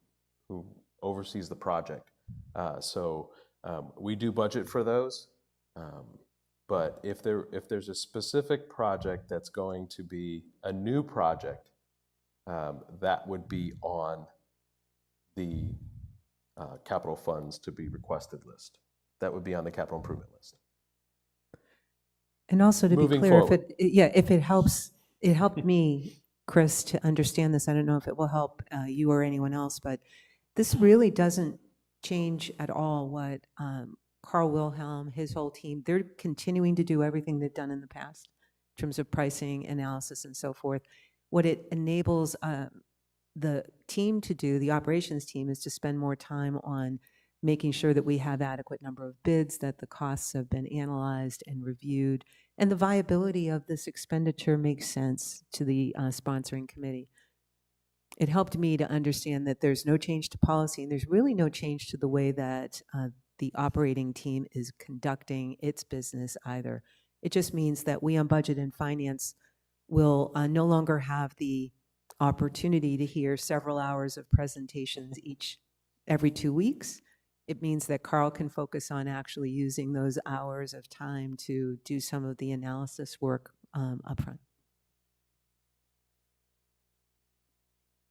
oversees the project. So we do budget for those, but if there's a specific project that's going to be a new project, that would be on the capital funds to be requested list. That would be on the capital improvement list. And also to Moving be clear, forward. if it helps, it helped me, Chris, to understand this. I don't know if it will help you or anyone else, but this really doesn't change at all what Carl Wilhelm, his whole team, they're continuing to do everything they've done in the past in terms of pricing, analysis, and so forth. What it enables the team to do, the operations team, is to spend more time on making sure that we have adequate number of bids, that the costs have been analyzed and reviewed, and the viability of this expenditure makes sense to the sponsoring committee. It helped me to understand that there's no change to policy, and there's really no change to the way that the operating team is conducting its business either. It just means that we on Budget and Finance will no longer have the opportunity to hear several hours of presentations every 2 weeks. It means that Carl can focus on actually using those hours of time to do some of the analysis work upfront.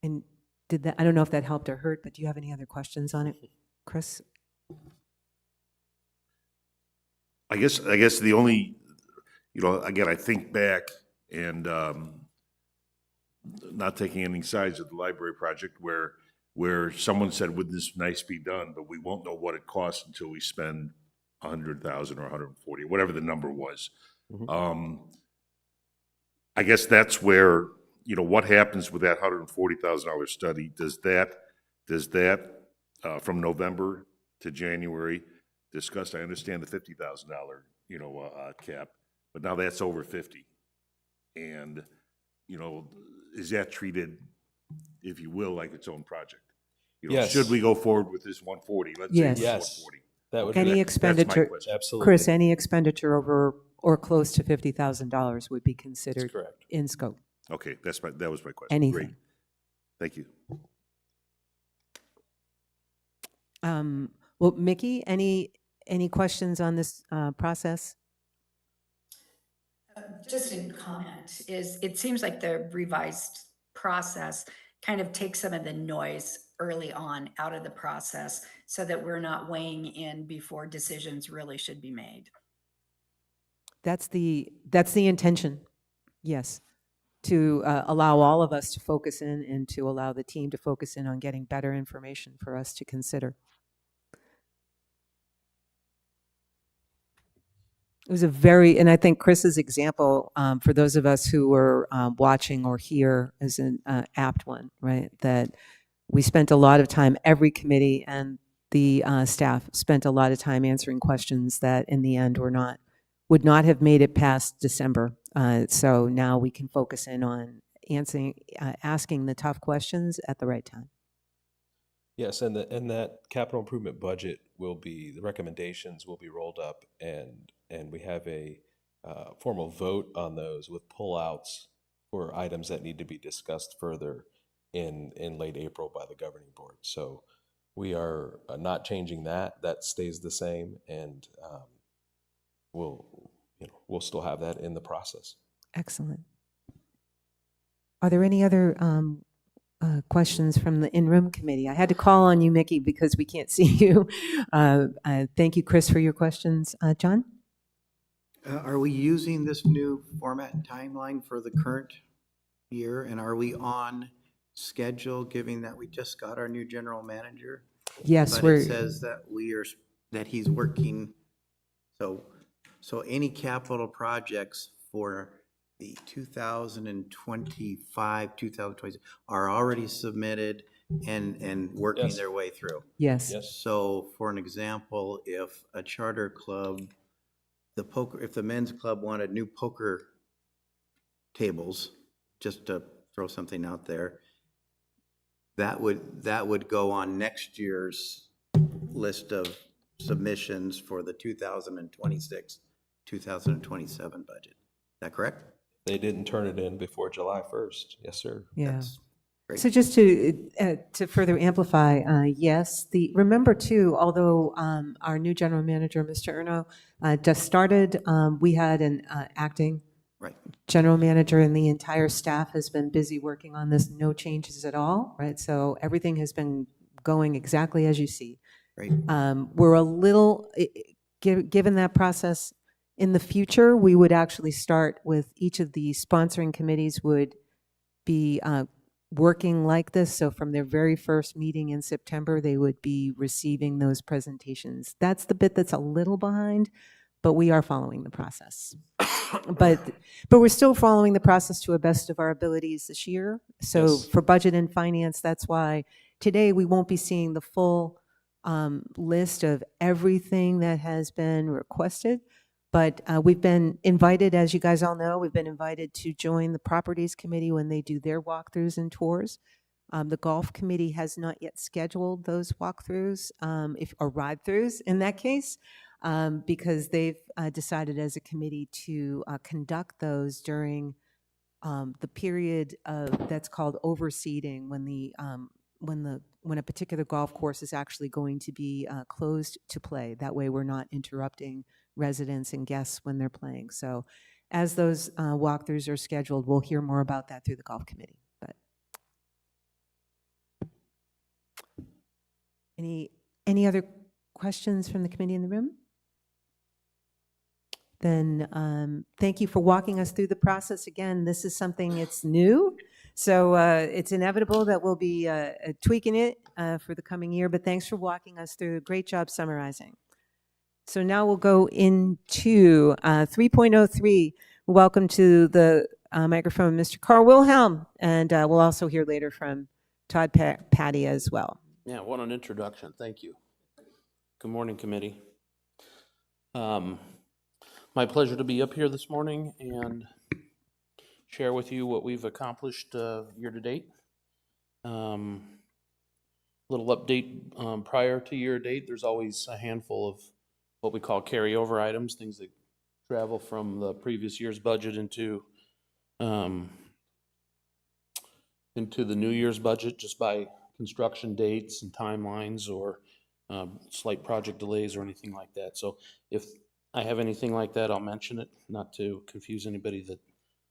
And I don't know if that helped or hurt, but do you have any other questions on it, Chris? I guess the only, again, I think back and not taking any sides of the library project where someone said, would this nice be done, but we won't know what it costs until we spend 100,000 or 140, whatever the number was. Mm-hmm. I guess that's where, what happens with that $140,000 study? Does that from November to January discussed? I understand the $50,000, cap, but now that's over 50. And, is that treated, if you will, like its own project? Yes. Should we go forward with this 140? Let's Yes. say Yes. 140. That would Any be expenditure, That's my question. absolutely. Chris, any expenditure over or close to $50,000 would be That's considered correct. in scope. Okay, that was my question. Anything. Great. Thank you. Well, Mickey, any questions on this process? Just a comment is, it seems like the revised process kind of takes some of the noise early on out of the process so that we're not weighing in before decisions really should be made. That's the intention, yes, to allow all of us to focus in and to allow the team to focus in on getting better information for us to consider. It was a very, and I think Chris's example, for those of us who were watching or here, is an apt one, right? That we spent a lot of time, every committee and the staff spent a lot of time answering questions that in the end would not have made it past December. So now we can focus in on asking the tough questions at the right time. Yes, and that capital improvement budget the recommendations will be rolled up, and we have a formal vote on those with pullouts for items that need to be discussed further in late April by the governing board. So we are not changing that. That stays the same, and we'll still have that in the process. Excellent. Are there any other questions from the in-room committee? I had to call on you, Mickey, because we can't see you. Thank you, Chris, for your questions. John? Are we using this new format and timeline for the current year? And are we on schedule, given that we just got our new general manager? Yes, But it says that that he's working, so any capital projects for the 2025, 2026 are already submitted and working Yes. their way through. Yes. Yes. So for an example, if a charter club, if the men's club wanted new poker tables, just to throw something out there, that would go on next year's list of submissions for the 2026, 2027 budget. Is that correct? They didn't turn it in before July 1st. Yes, sir. Yeah. That's great. So just to further amplify, yes, remember too, although our new general manager, Mr. Erno, just started, we had an acting Right. general manager, and the entire staff has been busy working on this, no changes at all, right? So everything has been going exactly as you see. Right. We're a little, given that process, in the future, we would actually start with each of the sponsoring committees would be working like this. So from their very first meeting in September, they would be receiving those presentations. That's the bit that's a little behind, but we are following the process. but we're still following the process to the best of our abilities this year. So Yes. for budget and finance, that's why today we won't be seeing the full list of everything that has been requested. But we've been invited, as you guys all know, we've been invited to join the properties committee when they do their walkthroughs and tours. The golf committee has not yet scheduled those walkthroughs or ride-throughs in that case, because they've decided as a committee to conduct those during the period that's called overseeding, when a particular golf course is actually going to be closed to play. That way we're not interrupting residents and guests when they're playing. So as those walkthroughs are scheduled, we'll hear more about that through the golf committee. But any other questions from the committee in the room? Then thank you for walking us through the process. Again, this is something it's new, so it's inevitable that we'll be tweaking it for the coming year, but thanks for walking us through. Great job summarizing. So now we'll go into 3.03. Welcome to the microphone, Mr. Carl Wilhelm, and we'll also hear later from Todd Patty as well. Yeah, what an introduction. Thank you. Good morning, committee. My pleasure to be up here this morning and share with you what we've accomplished year to date. Little update prior to year to date. There's always a handful of what we call carryover items, things that travel from the previous year's budget into the new year's budget just by construction dates and timelines or slight project delays or anything like that. So if I have anything like that, I'll mention it, not to confuse anybody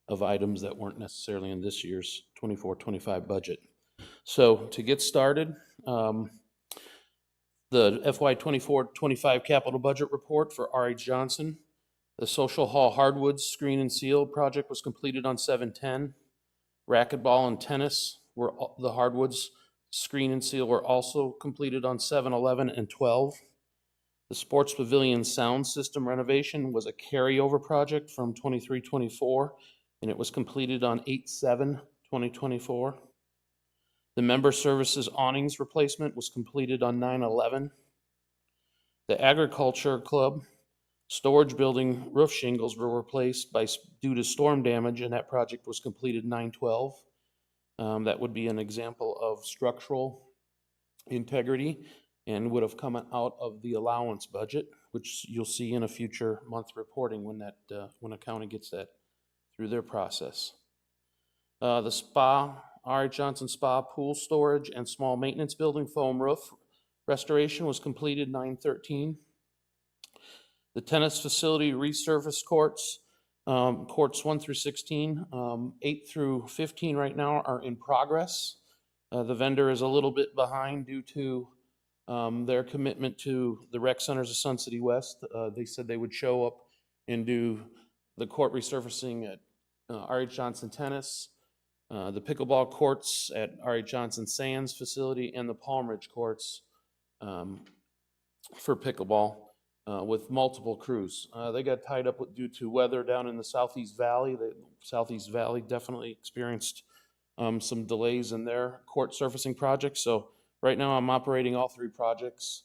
of items that weren't necessarily in this year's 24-25 budget. So to get started, the FY 24-25 capital budget report for R.H. Johnson. The Social Hall Hardwoods Screen and Seal project was completed on 7/10. Racquetball and tennis the hardwoods screen and seal were also completed on 7/11 and 12. The Sports Pavilion sound system renovation was a carryover project from 23-24, and it was completed on 8/7/2024. The Member Services awnings replacement was completed on 9/11. The Agriculture Club storage building roof shingles were replaced due to storm damage, and that project was completed 9/12. That would be an example of structural integrity and would have come out of the allowance budget, which you'll see in a future month reporting when a county gets that through their process. The spa, R.H. Johnson Spa pool storage and small maintenance building foam roof restoration was completed 9/13. The tennis facility resurface courts, courts 1 through 16, 8 through 15 right now are in progress. The vendor is a little bit behind due to their commitment to the rec centers of Sun City West. They said they would show up and do the court resurfacing at R.H. Johnson Tennis, the pickleball courts at R.H. Johnson Sands facility, and the Palm Ridge courts for pickleball with multiple crews. They got tied up due to weather down in the Southeast Valley. The Southeast Valley definitely experienced some delays in their court surfacing projects. So right now I'm operating all three projects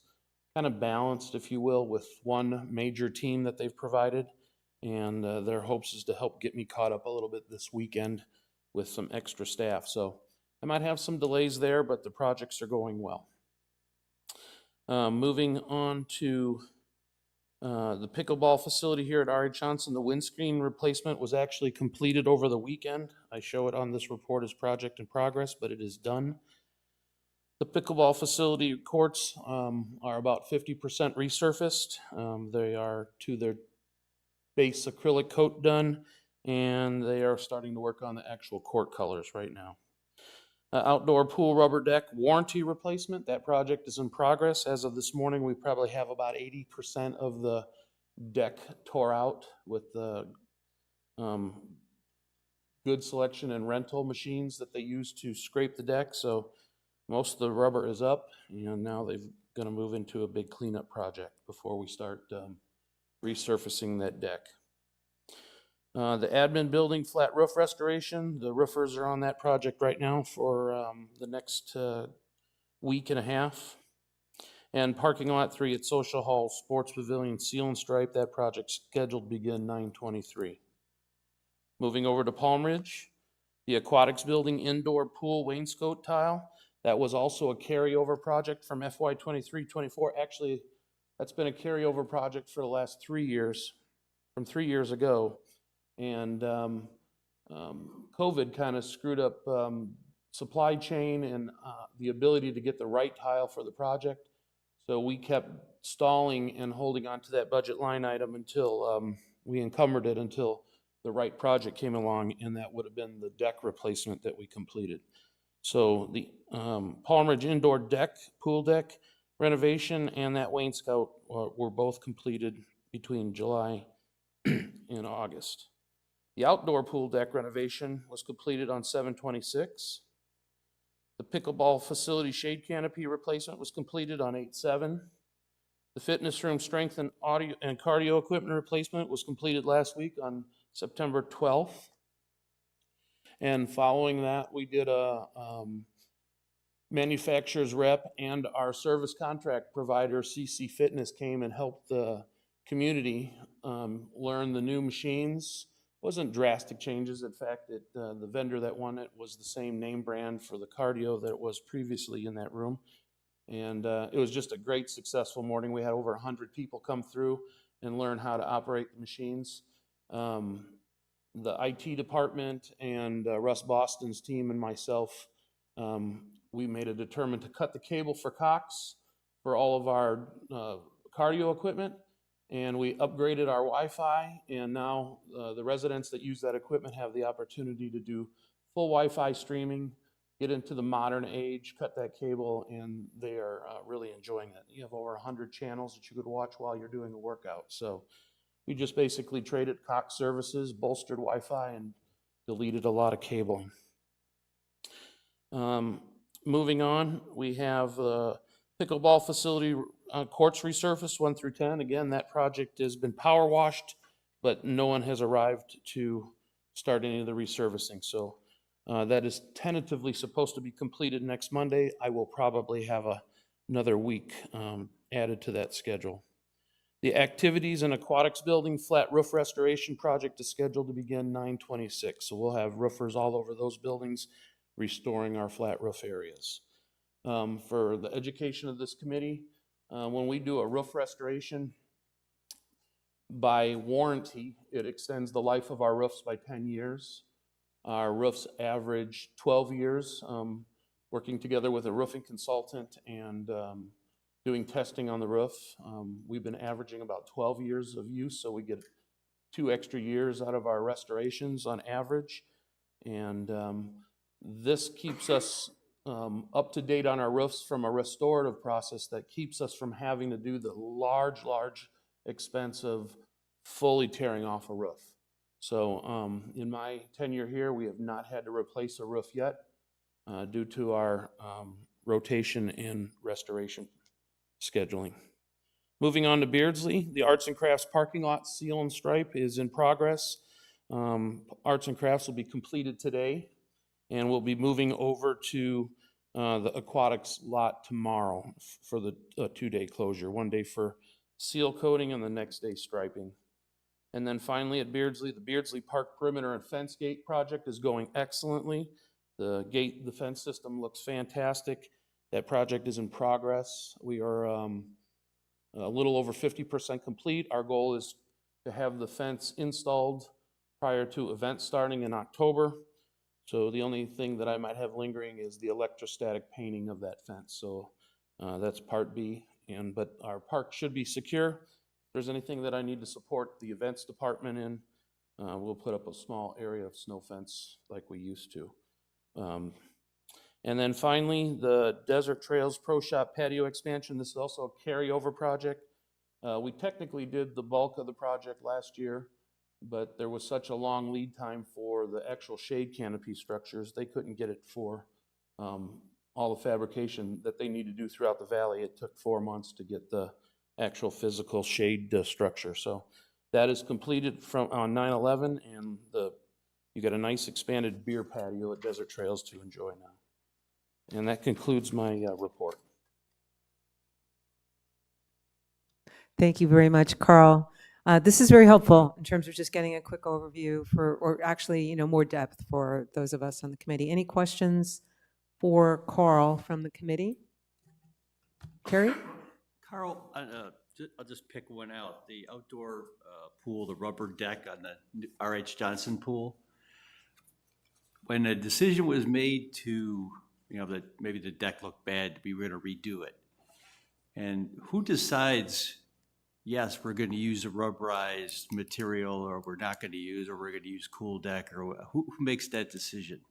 kind of balanced, if you will, with one major team that they've provided. And their hopes is to help get me caught up a little bit this weekend with some extra staff. So I might have some delays there, but the projects are going well. Moving on to the pickleball facility here at R.H. Johnson, the windscreen replacement was actually completed over the weekend. I show it on this report as project in progress, but it is done. The pickleball facility courts are about 50% resurfaced. They are to their base acrylic coat done, and they are starting to work on the actual court colors right now. Outdoor pool rubber deck warranty replacement, that project is in progress. As of this morning, we probably have about 80% of the deck tore out with the good selection and rental machines that they use to scrape the deck. So most of the rubber is up, and now they're going to move into a big cleanup project before we start resurfacing that deck. The admin building flat roof restoration, the roofers are on that project right now for the next week and a half. And parking lot 3 at Social Hall Sports Pavilion seal and stripe, that project's scheduled to begin 9/23. Moving over to Palm Ridge, the aquatics building indoor pool wainscot tile, that was also a carryover project from FY 23-24. Actually, that's been a carryover project for the last 3 years, from 3 years ago. And COVID kind of screwed up supply chain and the ability to get the right tile for the project. So we kept stalling and holding on to that budget line item until we encumbered it until the right project came along, and that would have been the deck replacement that we completed. So the Palm Ridge indoor deck, pool deck renovation and that wainscot were both completed between July and August. The outdoor pool deck renovation was completed on 7/26. The pickleball facility shade canopy replacement was completed on 8/7. The fitness room strength and audio and cardio equipment replacement was completed last week on September 12th. And following that, we did a manufacturer's rep and our service contract provider, CC Fitness, came and helped the community learn the new machines. Wasn't drastic changes. In fact, the vendor that won it was the same name brand for the cardio that it was previously in that room. And it was just a great, successful morning. We had over 100 people come through and learn how to operate the machines. The IT department and Russ Boston's team and myself, we made a determination to cut the cable for Cox for all of our cardio equipment. And we upgraded our Wi-Fi, and now the residents that use that equipment have the opportunity to do full Wi-Fi streaming, get into the modern age, cut that cable, and they are really enjoying it. You have over 100 channels that you could watch while you're doing a workout. So we just basically traded Cox services, bolstered Wi-Fi, and deleted a lot of cabling. Moving on, we have Pickleball facility courts resurfaced 1 through 10. Again, that project has been power washed, but no one has arrived to start any of the resurfacing. So that is tentatively supposed to be completed next Monday. I will probably have another week added to that schedule. The activities and aquatics building flat roof restoration project is scheduled to begin 9/26. So we'll have roofers all over those buildings restoring our flat roof areas. For the education of this committee, when we do a roof restoration, by warranty, it extends the life of our roofs by 10 years. Our roofs average 12 years, working together with a roofing consultant and doing testing on the roof. We've been averaging about 12 years of use, so we get 2 extra years out of our restorations on average. And this keeps us up to date on our roofs from a restorative process that keeps us from having to do the large expense of fully tearing off a roof. So in my tenure here, we have not had to replace a roof yet due to our rotation and restoration scheduling. Moving on to Beardsley, the Arts and Crafts parking lot seal and stripe is in progress. Arts and Crafts will be completed today, and we'll be moving over to the aquatics lot tomorrow for the 2-day closure, 1 day for seal coating and the next day striping. And then finally at Beardsley, the Beardsley Park perimeter and fence gate project is going excellently. The fence system looks fantastic. That project is in progress. We are a little over 50% complete. Our goal is to have the fence installed prior to event starting in October. So the only thing that I might have lingering is the electrostatic painting of that fence. So that's part B. But our park should be secure. If there's anything that I need to support the events department in, we'll put up a small area of snow fence like we used to. And then finally, the Desert Trails Pro Shop patio expansion. This is also a carryover project. We technically did the bulk of the project last year, but there was such a long lead time for the actual shade canopy structures, they couldn't get it for all the fabrication that they need to do throughout the valley. It took 4 months to get the actual physical shade structure. So that is completed on 9/11, and you got a nice expanded beer patio at Desert Trails to enjoy now. And that concludes my report. Thank you very much, Carl. This is very helpful in terms of just getting a quick overview or actually, more depth for those of us on the committee. Any questions for Carl from the committee? Carrie? Carl, I'll just pick one out. The outdoor pool, the rubber deck on the R.H. Johnson pool. When a decision was made to, that maybe the deck looked bad, we were going to redo it. And who decides, yes, we're going to use a rubberized material, or we're not going to use, or we're going to use cool deck, or who makes that decision?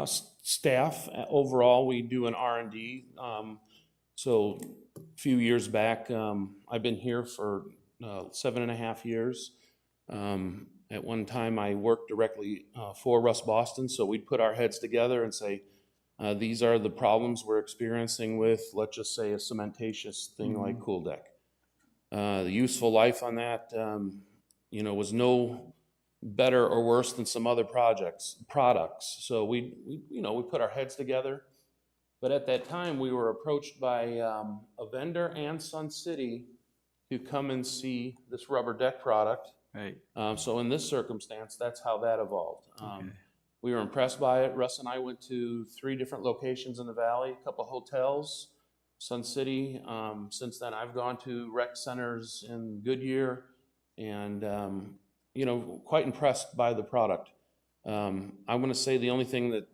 Staff. Overall, we do an R&D. So a few years back, I've been here for 7.5 years. At one time, I worked directly for Russ Boston, so we'd put our heads together and say, these are the problems we're experiencing with, let's just say, a cementatious thing like Cool Deck. The useful life on that, was no better or worse than some other products. So we put our heads together. But at that time, we were approached by a vendor and Sun City to come and see this rubber deck product. Right. So in this circumstance, that's how that evolved. Okay. We were impressed by it. Russ and I went to 3 different locations in the valley, a couple hotels, Sun City. Since then, I've gone to rec centers in Goodyear, and quite impressed by the product. I'm going to say the only thing that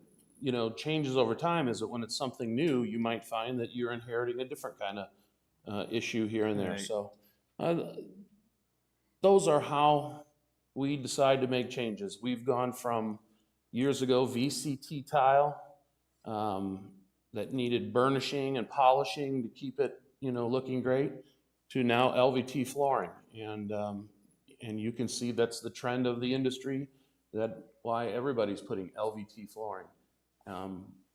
changes over time is that when it's something new, you might find that you're inheriting a different kind of issue here and there. Right. So those are how we decide to make changes. We've gone from years ago VCT tile that needed burnishing and polishing to keep it looking great, to now LVT flooring, and you can see that's the trend of the industry. That's why everybody's putting LVT flooring.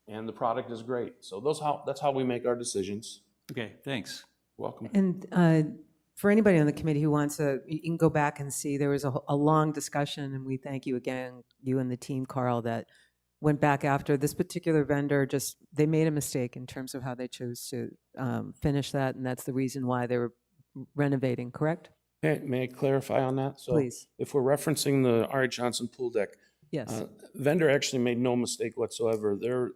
And the product is great. So that's how we make our decisions. Okay, thanks. Welcome. And for anybody on the committee who wants to, you can go back and see, there was a long discussion, and we thank you again, you and the team, Carl, that went back after this particular vendor. Just, they made a mistake in terms of how they chose to finish that, and that's the reason why they were renovating, correct? May I clarify on that? So Please. if we're referencing the R.H. Johnson pool deck, Yes. vendor actually made no mistake whatsoever. Their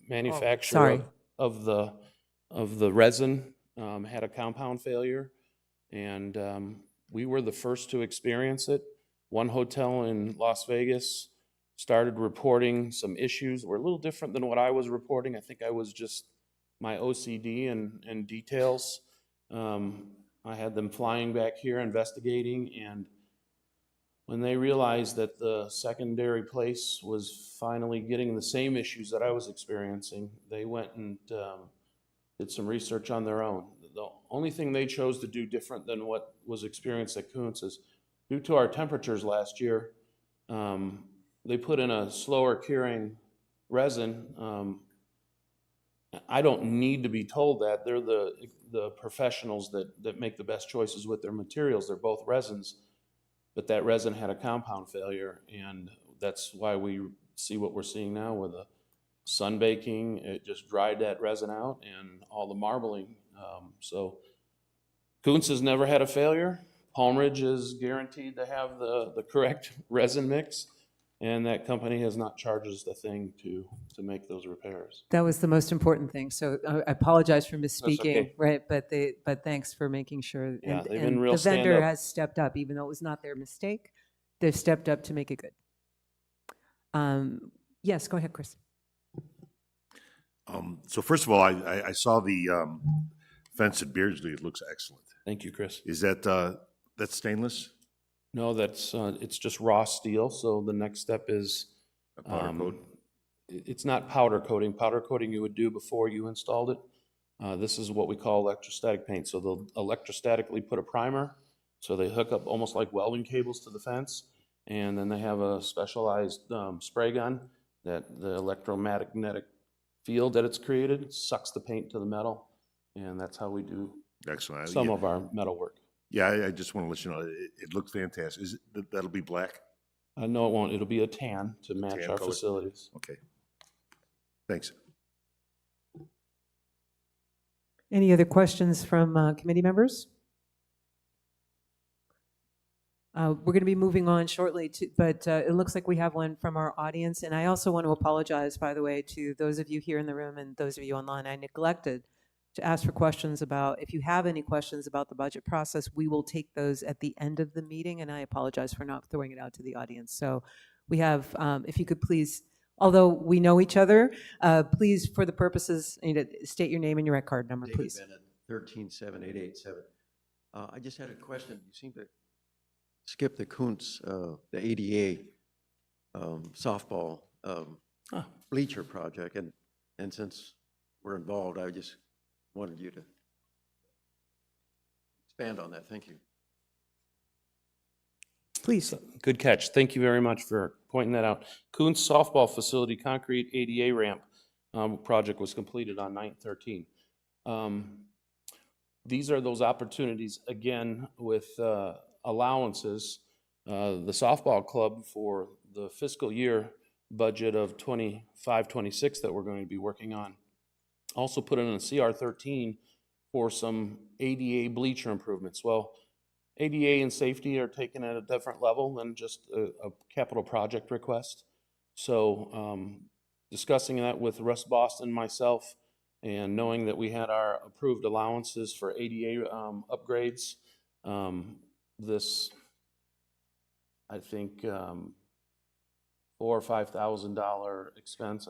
manufacturer sorry. of the resin had a compound failure, and we were the first to experience it. One hotel in Las Vegas started reporting some issues. Were a little different than what I was reporting. I think I was just my OCD and details. I had them flying back here investigating, and when they realized that the secondary place was finally getting the same issues that I was experiencing, they went and did some research on their own. The only thing they chose to do different than what was experienced at Kuntz is, due to our temperatures last year, they put in a slower curing resin. I don't need to be told that. They're the professionals that make the best choices with their materials. They're both resins, but that resin had a compound failure, and that's why we see what we're seeing now with the sun baking. It just dried that resin out and all the marbling. So Kuntz has never had a failure. Palmridge is guaranteed to have the correct resin mix, and that company has not charged us a thing to make those repairs. That was the most important thing. So I apologize for misspeaking, okay. right? But thanks for making sure. Yeah, And, they've and been real the vendor stand-up. has stepped up, even though it was not their mistake. They've stepped up to make it good. Yes, go ahead, Chris. So first of all, I saw the fence at Beardsley. It looks excellent. Thank you, Chris. Is that that's stainless? No, that's it's just raw steel. So the next step is A powder coat? It's not powder coating. Powder coating you would do before you installed it. This is what we call electrostatic paint. So they'll electrostatically put a primer. So they hook up almost like welding cables to the fence, and then they have a specialized spray gun that the electromagnetic field that it's created sucks the paint to the metal, and that's how we do Excellent. some Yeah. of our metal work. Yeah, I just want to let you know, it looked fantastic. That'll be black? No, it won't. It'll be a tan to match Tan our color. facilities. Okay. Thanks. Any other questions from committee members? We're going to be moving on shortly, but it looks like we have one from our audience. And I also want to apologize, by the way, to those of you here in the room and those of you online. I neglected to ask for questions about, if you have any questions about the budget process, we will take those at the end of the meeting, and I apologize for not throwing it out to the audience. So we have, if you could please, although we know each other, please, for the purposes, state your name and your rec card number, David please. Bennett, 1378887. I just had a question. You seem to skip the Kuntz, the ADA softball bleacher project, and since we're involved, I just wanted you to expand on that. Thank you. Please. Good catch. Thank you very much for pointing that out. Kuntz softball facility concrete ADA ramp project was completed on 9/13. These are those opportunities, again, with allowances. The softball club, for the fiscal year budget of 25-26 that we're going to be working on, also put in a CR13 for some ADA bleacher improvements. Well, ADA and safety are taken at a different level than just a capital project request. So discussing that with Russ Boston, myself, and knowing that we had our approved allowances for ADA upgrades, this, I think, $4,000 or $5,000 expense.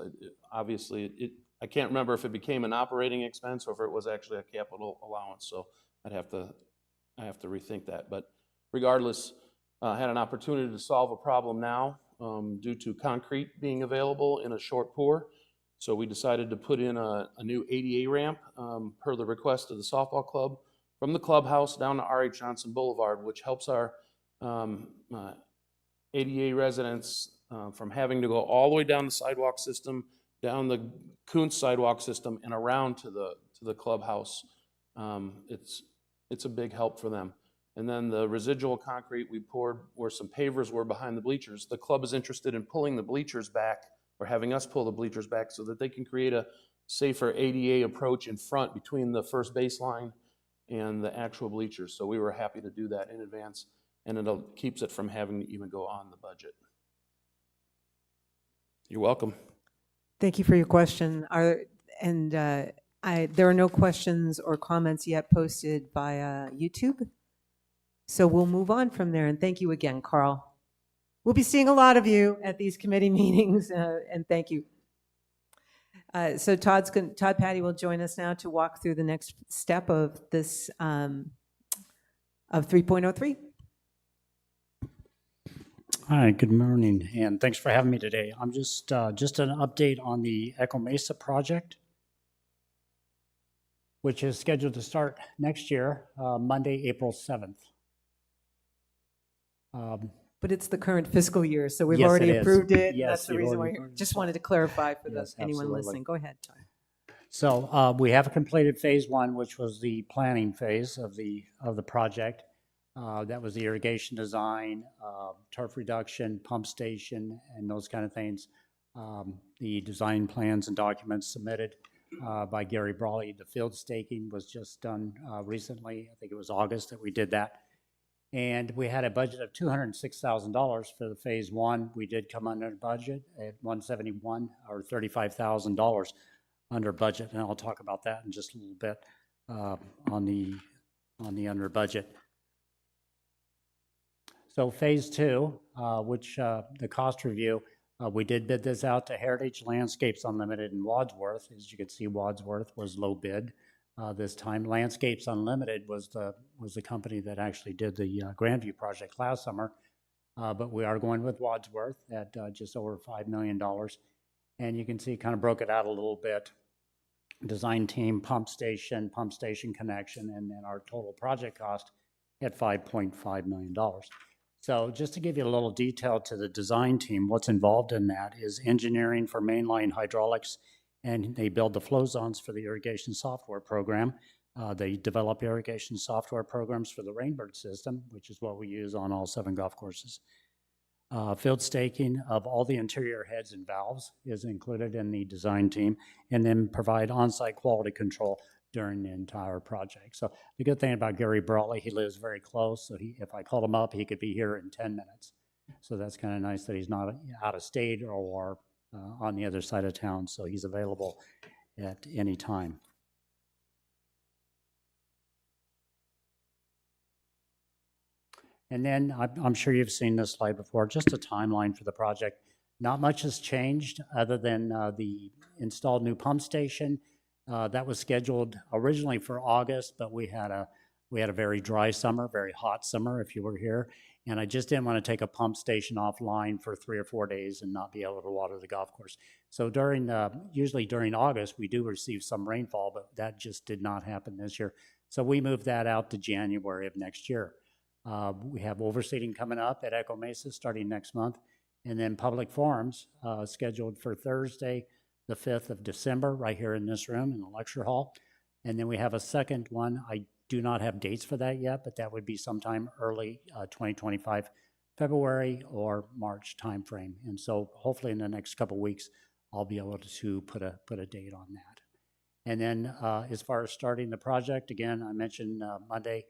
Obviously, I can't remember if it became an operating expense or if it was actually a capital allowance. So I have to rethink that. But regardless, I had an opportunity to solve a problem now due to concrete being available in a short pour. So we decided to put in a new ADA ramp per the request of the softball club from the clubhouse down to R.H. Johnson Boulevard, which helps our ADA residents from having to go all the way down the sidewalk system, down the Kuntz sidewalk system, and around to the clubhouse It's a big help for them. And then the residual concrete we poured where some pavers were behind the bleachers. The club is interested in pulling the bleachers back, or having us pull the bleachers back, so that they can create a safer ADA approach in front between the first baseline and the actual bleachers. So we were happy to do that in advance, and it keeps it from having to even go on the budget. You're welcome. Thank you for your question. There are no questions or comments yet posted via YouTube. So we'll move on from there. And thank you again, Carl. We'll be seeing a lot of you at these committee meetings, and thank you. So Todd Patty will join us now to walk through the next step of this of 3.03. Hi, good morning, and thanks for having me today. I'm just an update on the Echo Mesa project, which is scheduled to start next year, Monday, April 7th. But it's the current fiscal year, so we've Yes, it already is. approved it. Yes, That's the you've reason already why. approved it. Just wanted to clarify for Yes, anyone absolutely. listening. Go ahead, Todd. So we have completed phase one, which was the planning phase of the project. That was the irrigation design, turf reduction, pump station, and those kind of things. The design plans and documents submitted by Gary Brawley. The field staking was just done recently. I think it was August that we did that. And we had a budget of $206,000 for the phase one. We did come under budget at $171 or $35,000 under budget, and I'll talk about that in just a little bit on the under budget. So phase two, which the cost review, we did bid this out to Heritage Landscapes Unlimited in Wadsworth. As you can see, Wadsworth was low bid this time. Landscapes Unlimited was the company that actually did the Grandview project last summer, but we are going with Wadsworth at just over $5 million. And you can see kind of broke it out a little bit. Design team, pump station connection, and then our total project cost at $5.5 million. So just to give you a little detail to the design team, what's involved in that is engineering for mainline hydraulics, and they build the flow zones for the irrigation software program. They develop irrigation software programs for the Rainbird system, which is what we use on all 7 golf courses. Field staking of all the interior heads and valves is included in the design team, and then provide on-site quality control during the entire project. So the good thing about Gary Brawley, he lives very close, so if I called him up, he could be here in 10 minutes. So that's kind of nice that he's not out of state or on the other side of town, so he's available at any time. And then I'm sure you've seen this slide before, just a timeline for the project. Not much has changed other than the installed new pump station. That was scheduled originally for August, but we had a very dry summer, very hot summer if you were here. And I just didn't want to take a pump station offline for 3 or 4 days and not be able to water the golf course. So usually during August, we do receive some rainfall, but that just did not happen this year. So we moved that out to January of next year. We have overseeding coming up at Echo Mesa starting next month, and then public forums scheduled for Thursday, the 5th of December, right here in this room in the lecture hall. And then we have a second one. I do not have dates for that yet, but that would be sometime early 2025, February or March timeframe. And so hopefully in the next couple of weeks, I'll be able to put a date on that. And then as far as starting the project, again, I mentioned Monday,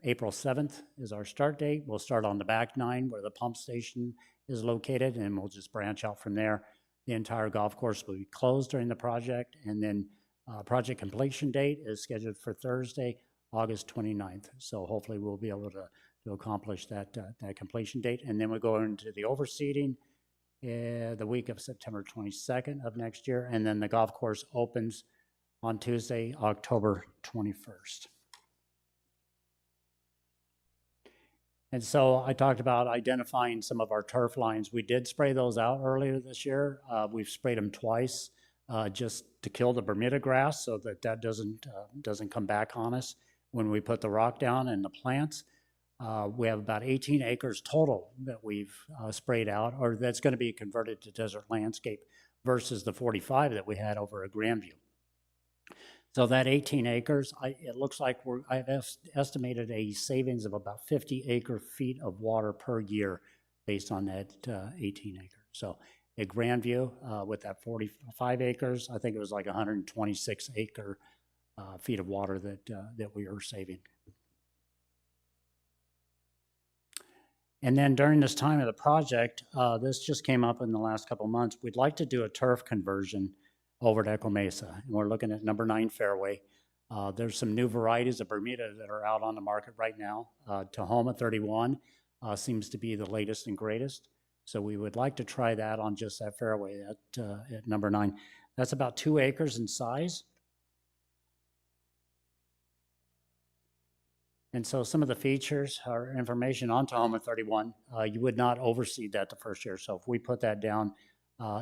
April 7th is our start date. We'll start on the back 9 where the pump station is located, and we'll just branch out from there. The entire golf course will be closed during the project, and then project completion date is scheduled for Thursday, August 29th. So hopefully we'll be able to accomplish that completion date. And then we go into the overseeding the week of September 22nd of next year, and then the golf course opens on Tuesday, October 21st. And so I talked about identifying some of our turf lines. We did spray those out earlier this year. We've sprayed them twice just to kill the Bermuda grass so that doesn't come back on us when we put the rock down and the plants. We have about 18 acres total that we've sprayed out, or that's going to be converted to desert landscape versus the 45 that we had over at Grandview. So that 18 acres, it looks like I've estimated a savings of about 50 acre feet of water per year based on that 18 acres. So at Grandview, with that 45 acres, I think it was like 126 acre feet of water that we are saving. And then during this time of the project, this just came up in the last couple of months, we'd like to do a turf conversion over at Echo Mesa. And we're looking at number 9 fairway. There's some new varieties of Bermuda that are out on the market right now. Tahoma 31 seems to be the latest and greatest. So we would like to try that on just that fairway at number 9. That's about 2 acres in size. And so some of the features or information on Tahoma 31, you would not overseed that the first year. So if we put that down,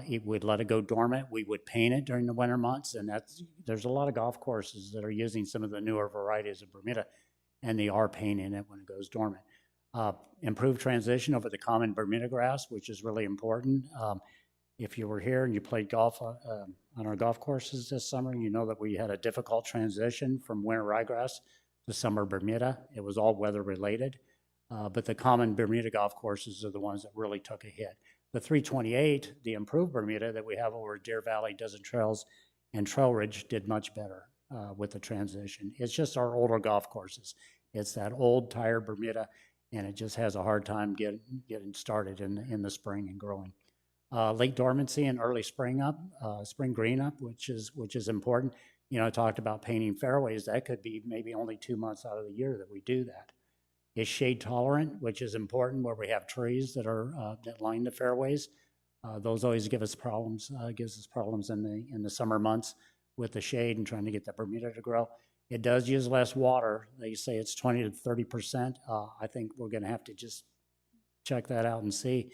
it would let it go dormant. We would paint it during the winter months, and there's a lot of golf courses that are using some of the newer varieties of Bermuda, and they are painting it when it goes dormant. Improved transition over the common Bermuda grass, which is really important. If you were here and you played golf on our golf courses this summer, you know that we had a difficult transition from winter ryegrass to summer Bermuda. It was all weather related, but the common Bermuda golf courses are the ones that really took a hit. The 328, the improved Bermuda that we have over Deer Valley, Desert Trails, and Trail Ridge did much better with the transition. It's just our older golf courses. It's that old tired Bermuda, and it just has a hard time getting started in the spring and growing. Late dormancy and early spring green up, which is important. You know, I talked about painting fairways. That could be maybe only 2 months out of the year that we do that. It's shade tolerant, which is important where we have trees that line the fairways. Those always gives us problems in the summer months with the shade and trying to get the Bermuda to grow. It does use less water. They say it's 20 to 30%. I think we're going to have to just check that out and see.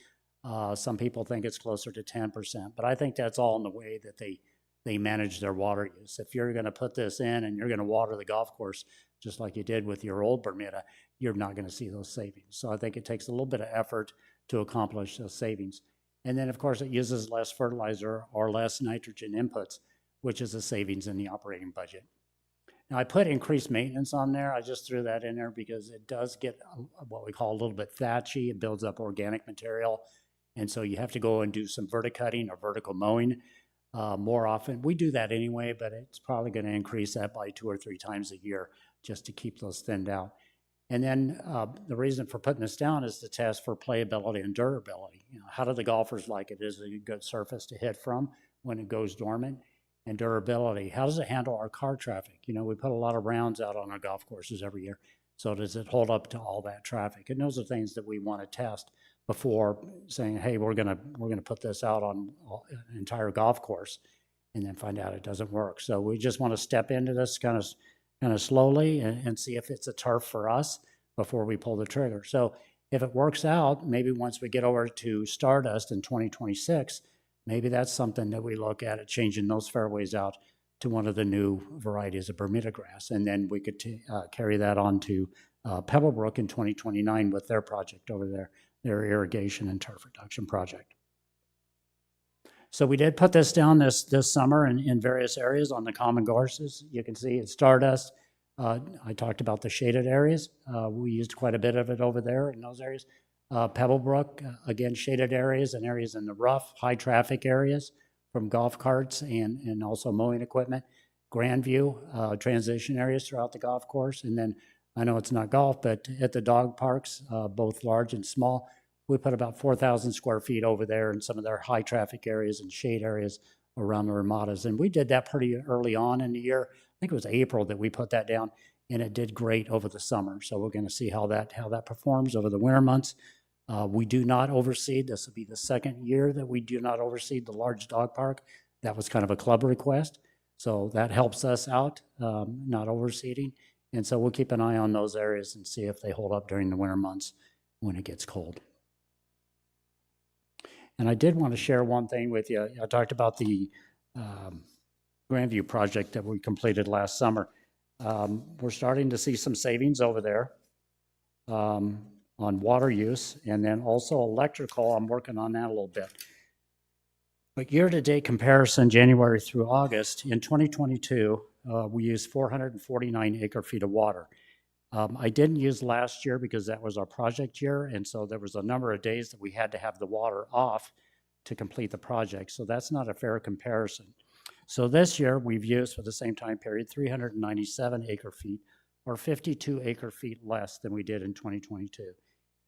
Some people think it's closer to 10%, but I think that's all in the way that they manage their water use. If you're going to put this in and you're going to water the golf course just like you did with your old Bermuda, you're not going to see those savings. So I think it takes a little bit of effort to accomplish those savings. And then, of course, it uses less fertilizer or less nitrogen inputs, which is a savings in the operating budget. Now, I put increased maintenance on there. I just threw that in there because it does get what we call a little bit thatchy. It builds up organic material. And so you have to go and do some verticutting or vertical mowing more often. We do that anyway, but it's probably going to increase that by 2 or 3 times a year just to keep those thinned out. And then the reason for putting this down is to test for playability and durability. You know, how do the golfers like it? Is it a good surface to hit from when it goes dormant? And durability, how does it handle our car traffic? You know, we put a lot of rounds out on our golf courses every year. So does it hold up to all that traffic? And those are things that we want to test before saying, hey, we're gonna put this out on an entire golf course and then find out it doesn't work. So we just want to step into this kind of slowly and see if it's a turf for us before we pull the trigger. So if it works out, maybe once we get over to Stardust in 2026, maybe that's something that we look at changing those fairways out to one of the new varieties of Bermuda grass. And then we could carry that on to Pebblebrook in 2029 with their project over there, their irrigation and turf reduction project. So we did put this down this summer in various areas on the common courses. You can see it's Stardust. I talked about the shaded areas. We used quite a bit of it over there in those areas. Pebblebrook, again, shaded areas and areas in the rough, high traffic areas from golf carts and also mowing equipment. Grandview, transition areas throughout the golf course. And then I know it's not golf, but at the dog parks, both large and small, we put about 4,000 square feet over there in some of their high traffic areas and shade areas around the Ramadas. And we did that pretty early on in the year. I think it was April that we put that down, and it did great over the summer. So we're going to see how that performs over the winter months. We do not overseed. This will be the second year that we do not overseed the large dog park. That was kind of a club request. So that helps us out, not overseeding. And so we'll keep an eye on those areas and see if they hold up during the winter months when it gets cold. And I did want to share one thing with you. I talked about the Grandview project that we completed last summer. We're starting to see some savings over there on water use, and then also electrical. I'm working on that a little bit. But year-to-date comparison, January through August, in 2022, we used 449 acre-feet of water. I didn't use last year because that was our project year, and so there was a number of days that we had to have the water off to complete the project, so that's not a fair comparison. So this year, we've used, for the same time period, 397 acre-feet, or 52 acre-feet less than we did in 2022.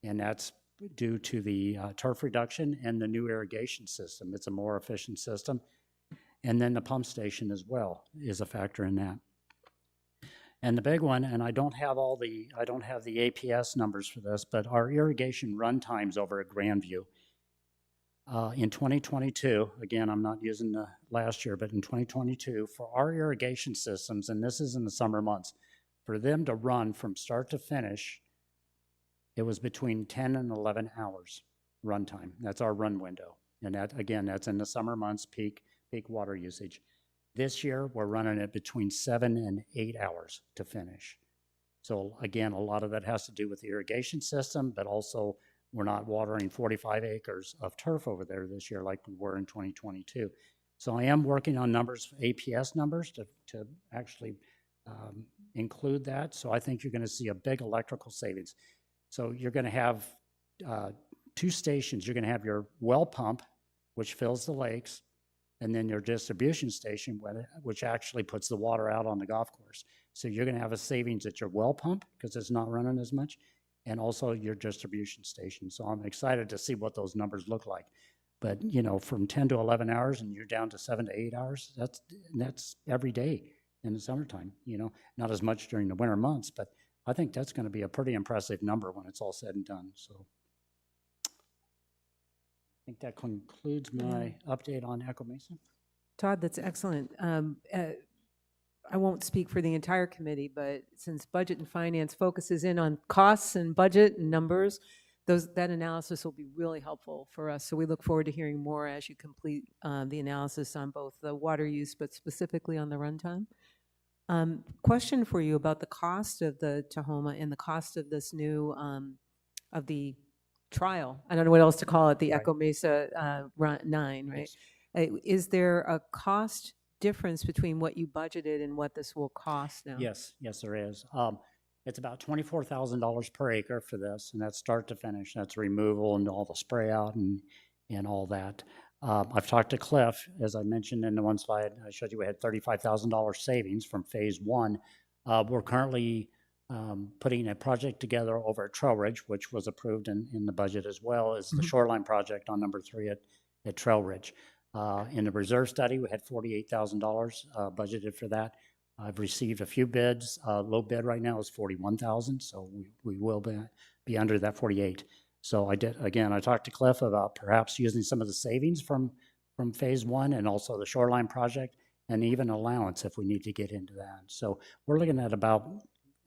And that's due to the turf reduction and the new irrigation system. It's a more efficient system. And then the pump station as well is a factor in that. And the big one, and I don't have the APS numbers for this, but our irrigation run times over at Grandview. In 2022, again, I'm not using the last year, but in 2022, for our irrigation systems, and this is in the summer months, for them to run from start to finish, it was between 10 and 11 hours runtime. That's our run window. And that, again, that's in the summer months, peak water usage. This year, we're running it between 7 and 8 hours to finish. So again, a lot of that has to do with the irrigation system, but also we're not watering 45 acres of turf over there this year like we were in 2022. So I am working on numbers, APS numbers, to actually include that. So I think you're going to see a big electrical savings. So you're going to have 2 stations. You're going to have your well pump, which fills the lakes, and then your distribution station, which actually puts the water out on the golf course. So you're going to have a savings at your well pump because it's not running as much, and also your distribution station. So I'm excited to see what those numbers look like. But, you know, from 10 to 11 hours and you're down to 7 to 8 hours, that's every day in the summertime, you know, not as much during the winter months, but I think that's going to be a pretty impressive number when it's all said and done. So I think that concludes my update on Echo Mesa. Todd, that's excellent. I won't speak for the entire committee, but since Budget and Finance focuses in on costs and budget and numbers, that analysis will be really helpful for us. So we look forward to hearing more as you complete the analysis on both the water use, but specifically on the runtime. Question for you about the cost of the Tahoma and the cost of this new, of the trial. I don't know what else to call it, the Right. Echo Mesa 9, right? Yes. Is there a cost difference between what you budgeted and what this will cost now? Yes, there is. It's about $24,000 per acre for this, and that's start to finish. That's removal and all the spray out and all that. I've talked to Cliff, as I mentioned in the one slide. I showed you we had $35,000 savings from phase 1. We're currently putting a project together over at Trail Ridge, which was approved in the budget, as well as the shoreline project on number 3 at Trail Ridge. In the reserve study, we had $48,000 budgeted for that. I've received a few bids. Low bid right now is $41,000, so we will be under that 48. So I talked to Cliff about perhaps using some of the savings from phase 1 and also the shoreline project, and even allowance if we need to get into that. So we're looking at about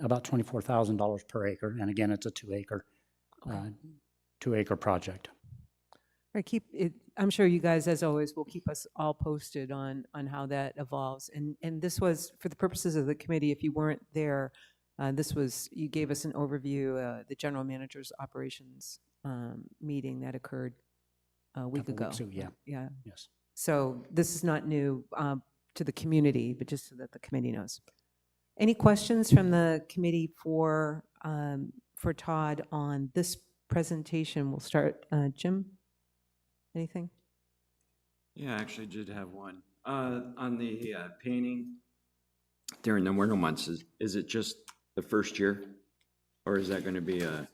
$24,000 per acre, and again, it's a 2-acre project. Right, I'm sure you guys, as always, will keep us all posted on how that evolves. And this was, for the purposes of the committee, if you weren't there, you gave us an overview, the general manager's operations meeting that occurred a week ago. Yeah. Yeah. Yes. So this is not new to the community, but just so that the committee knows. Any questions from the committee for Todd on this presentation? We'll start, Jim. Anything? Yeah, I actually did have one. On the painting during the winter months, is it just the first year? Or is that going to be a...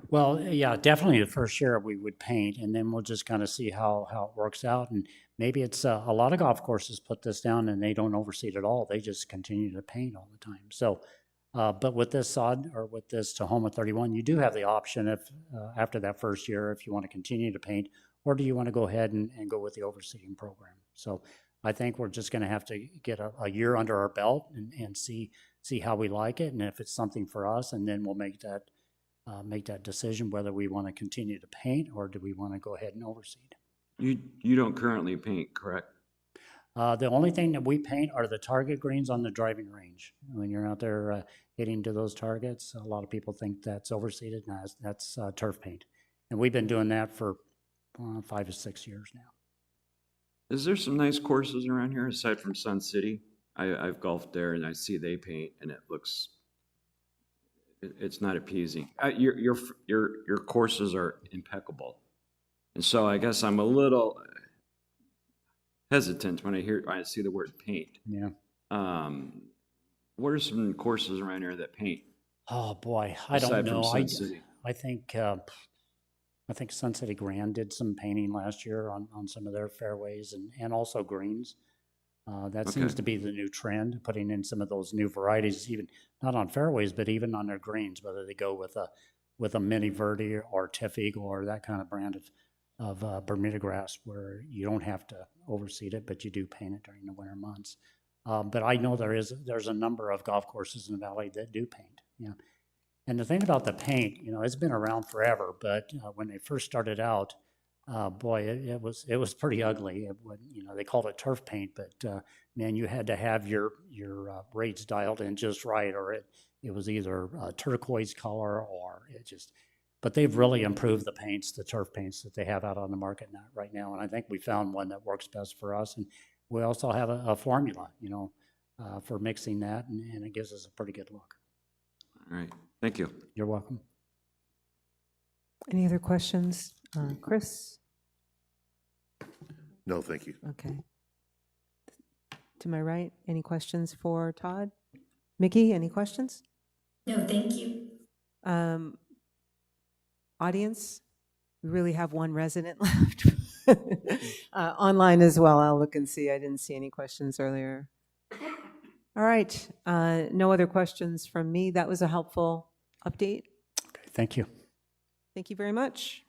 Well, yeah, definitely the first year we would paint, and then we'll just kind of see how it works out. And maybe it's a lot of golf courses put this down and they don't overseed at all. They just continue to paint all the time. So, but with this sod or with this Tahoma 31, you do have the option if after that first year, if you want to continue to paint, or do you want to go ahead and go with the overseeding program? So I think we're just going to have to get a year under our belt and see how we like it, and if it's something for us, and then we'll make that decision whether we want to continue to paint or do we want to go ahead and overseed. You don't currently paint, correct? The only thing that we paint are the target greens on the driving range. When you're out there hitting to those targets, a lot of people think that's overseeded. No, that's turf paint. And we've been doing that for 5 to 6 years now. Is there some nice courses around here aside from Sun City? I've golfed there and I see they paint and it looks, it's not appeasing. Your courses are impeccable. And so I guess I'm a little hesitant when I see the word paint. Yeah. What are some courses around here that paint? Oh, boy, I don't Aside from know. Sun City? I think Sun City Grand did some painting last year on some of their fairways and also greens. That seems Okay. to be the new trend, putting in some of those new varieties, even not on fairways, but even on their greens, whether they go with a mini verde or Tiff Eagle or that kind of brand of Bermuda grass, where you don't have to overseed it, but you do paint it during the winter months. But I know there's a number of golf courses in the valley that do paint. Yeah. And the thing about the paint, it's been around forever, but when they first started out, boy, it was pretty ugly. They called it turf paint, but man, you had to have your rates dialed in just right, or it was either a turquoise color or it just. But they've really improved the paints, the turf paints that they have out on the market right now, and I think we found one that works best for us. And we also have a formula, for mixing that, and it gives us a pretty good look. All right, thank you. You're welcome. Any other questions? Chris? No, thank you. Okay. To my right, any questions for Todd? Mickey, any questions? No, thank you. Audience? We really have one resident left. Online as well, I'll look and see. I didn't see any questions earlier. All right, no other questions from me. That was a helpful update. Okay, thank you. Thank you very much.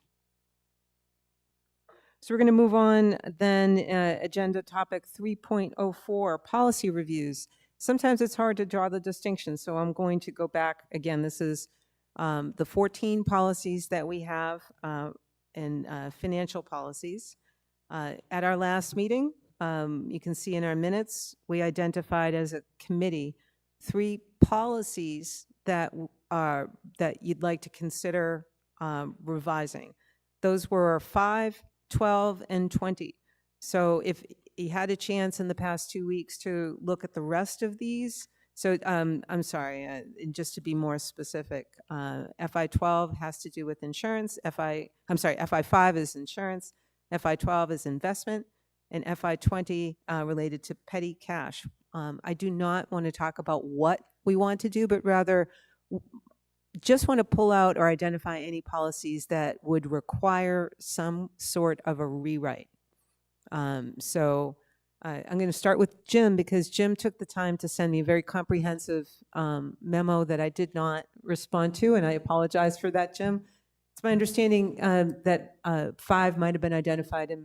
So we're going to move on then, agenda topic 3.04, policy reviews. Sometimes it's hard to draw the distinction, so I'm going to go back. Again, this is the 14 policies that we have and financial policies. At our last meeting, you can see in our minutes, we identified as a committee 3 policies that you'd like to consider revising. Those were 5, 12, and 20. So if you had a chance in the past 2 weeks to look at the rest of these, so I'm sorry, just to be more specific, FI12 has to do with insurance, FI5 is insurance, FI12 is investment, and FI20 related to petty cash. I do not want to talk about what we want to do, but rather just want to pull out or identify any policies that would require some sort of a rewrite. So I'm going to start with Jim, because Jim took the time to send me a very comprehensive memo that I did not respond to, and I apologize for that, Jim. It's my understanding that 5 might have been identified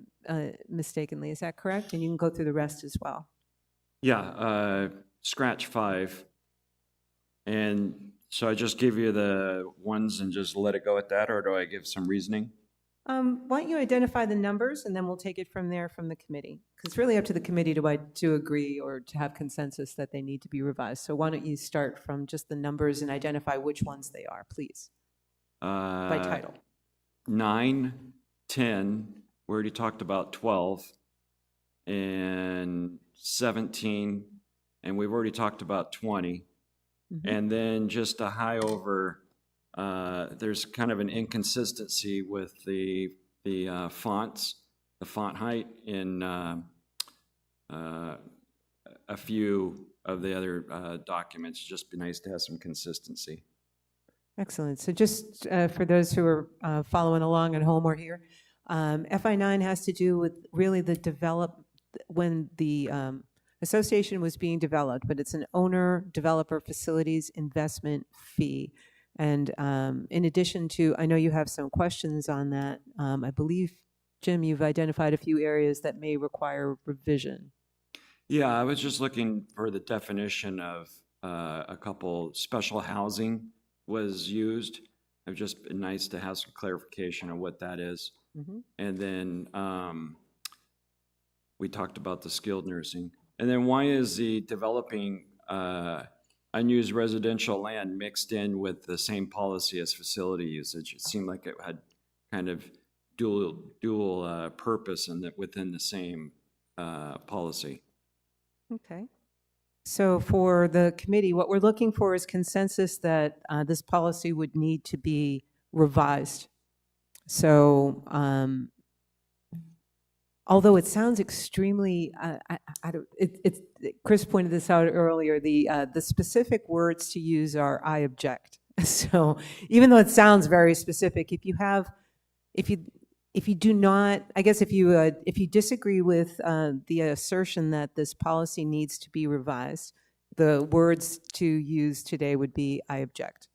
mistakenly. Is that correct? And you can go through the rest as well. Yeah, scratch 5. And so I just give you the ones and just let it go at that, or do I give some reasoning? Why don't you identify the numbers, and then we'll take it from there from the committee. Because it's really up to the committee to agree or to have consensus that they need to be revised. So why don't you start from just the numbers and identify which ones they are, please, by title. 9, 10, we already talked about 12, and 17, and we've already talked about 20. Mm-hmm. And then just a high over, there's kind of an inconsistency with the fonts, the font height in a few of the other documents. Just be nice to have some consistency. Excellent. So just for those who are following along at home or here, FI9 has to do with really when the association was being developed, but it's an owner-developer facilities investment fee. And in addition to, I know you have some questions on that. I believe, Jim, you've identified a few areas that may require revision. Yeah, I was just looking for the definition of a couple. Special housing was used. It'd just been nice to have some clarification on what that is. Mm-hmm. And then we talked about the skilled nursing. And then why is the developing unused residential land mixed in with the same policy as facility usage? It seemed like it had kind of dual purpose within the same policy. Okay. So for the committee, what we're looking for is consensus that this policy would need to be revised. So although it sounds extremely, I don't, Chris pointed this out earlier, the specific words to use are "I object." So even though it sounds very specific, if you do not, I guess if you disagree with the assertion that this policy needs to be revised, the words to use today would be "I object."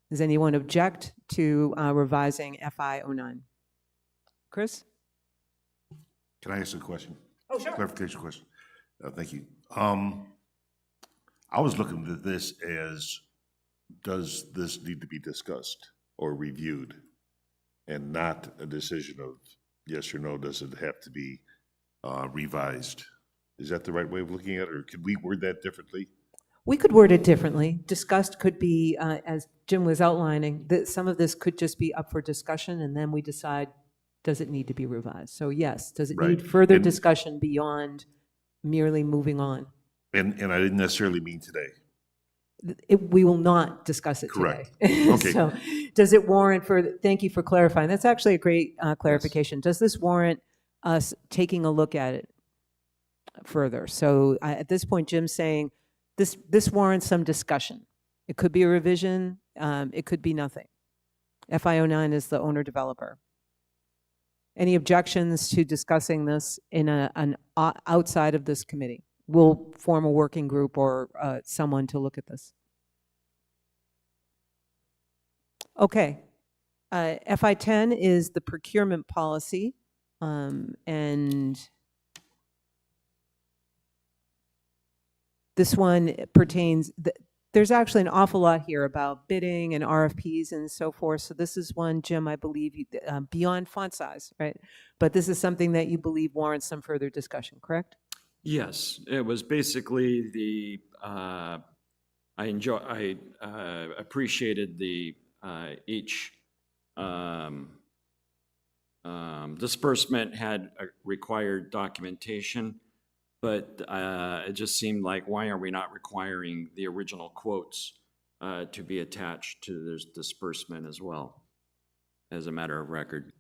Does anyone object to revising FI 09? Chris? Can I ask a question? Oh, sure. Clarification question. Thank you. I was looking at this as, does this need to be discussed or reviewed? And not a decision of yes or no, does it have to be revised? Is that the right way of looking at it, or could we word that differently? We could word it differently. Discussed could be, as Jim was outlining, that some of this could just be up for discussion, and then we decide, does it need to be revised? So yes, does it need Right. further And- discussion beyond merely moving on? And I didn't necessarily mean today. We will not discuss it Correct. today. Okay. So does it warrant thank you for clarifying. That's actually a great clarification. Does this warrant us taking a look at it further? So at this point, Jim's saying this warrants some discussion. It could be a revision. It could be nothing. FI09 is the owner developer. Any objections to discussing this in an outside of this committee? We'll form a working group or someone to look at this. Okay. FI10 is the procurement policy, and this one pertains, there's actually an awful lot here about bidding and RFPs and so forth. So this is one, Jim, I believe, beyond font size, right? But this is something that you believe warrants some further discussion, correct? Yes, it was basically the, I appreciated the, each disbursement had a required documentation, but it just seemed like, why are we not requiring the original quotes to be attached to this disbursement as well, as a matter of record?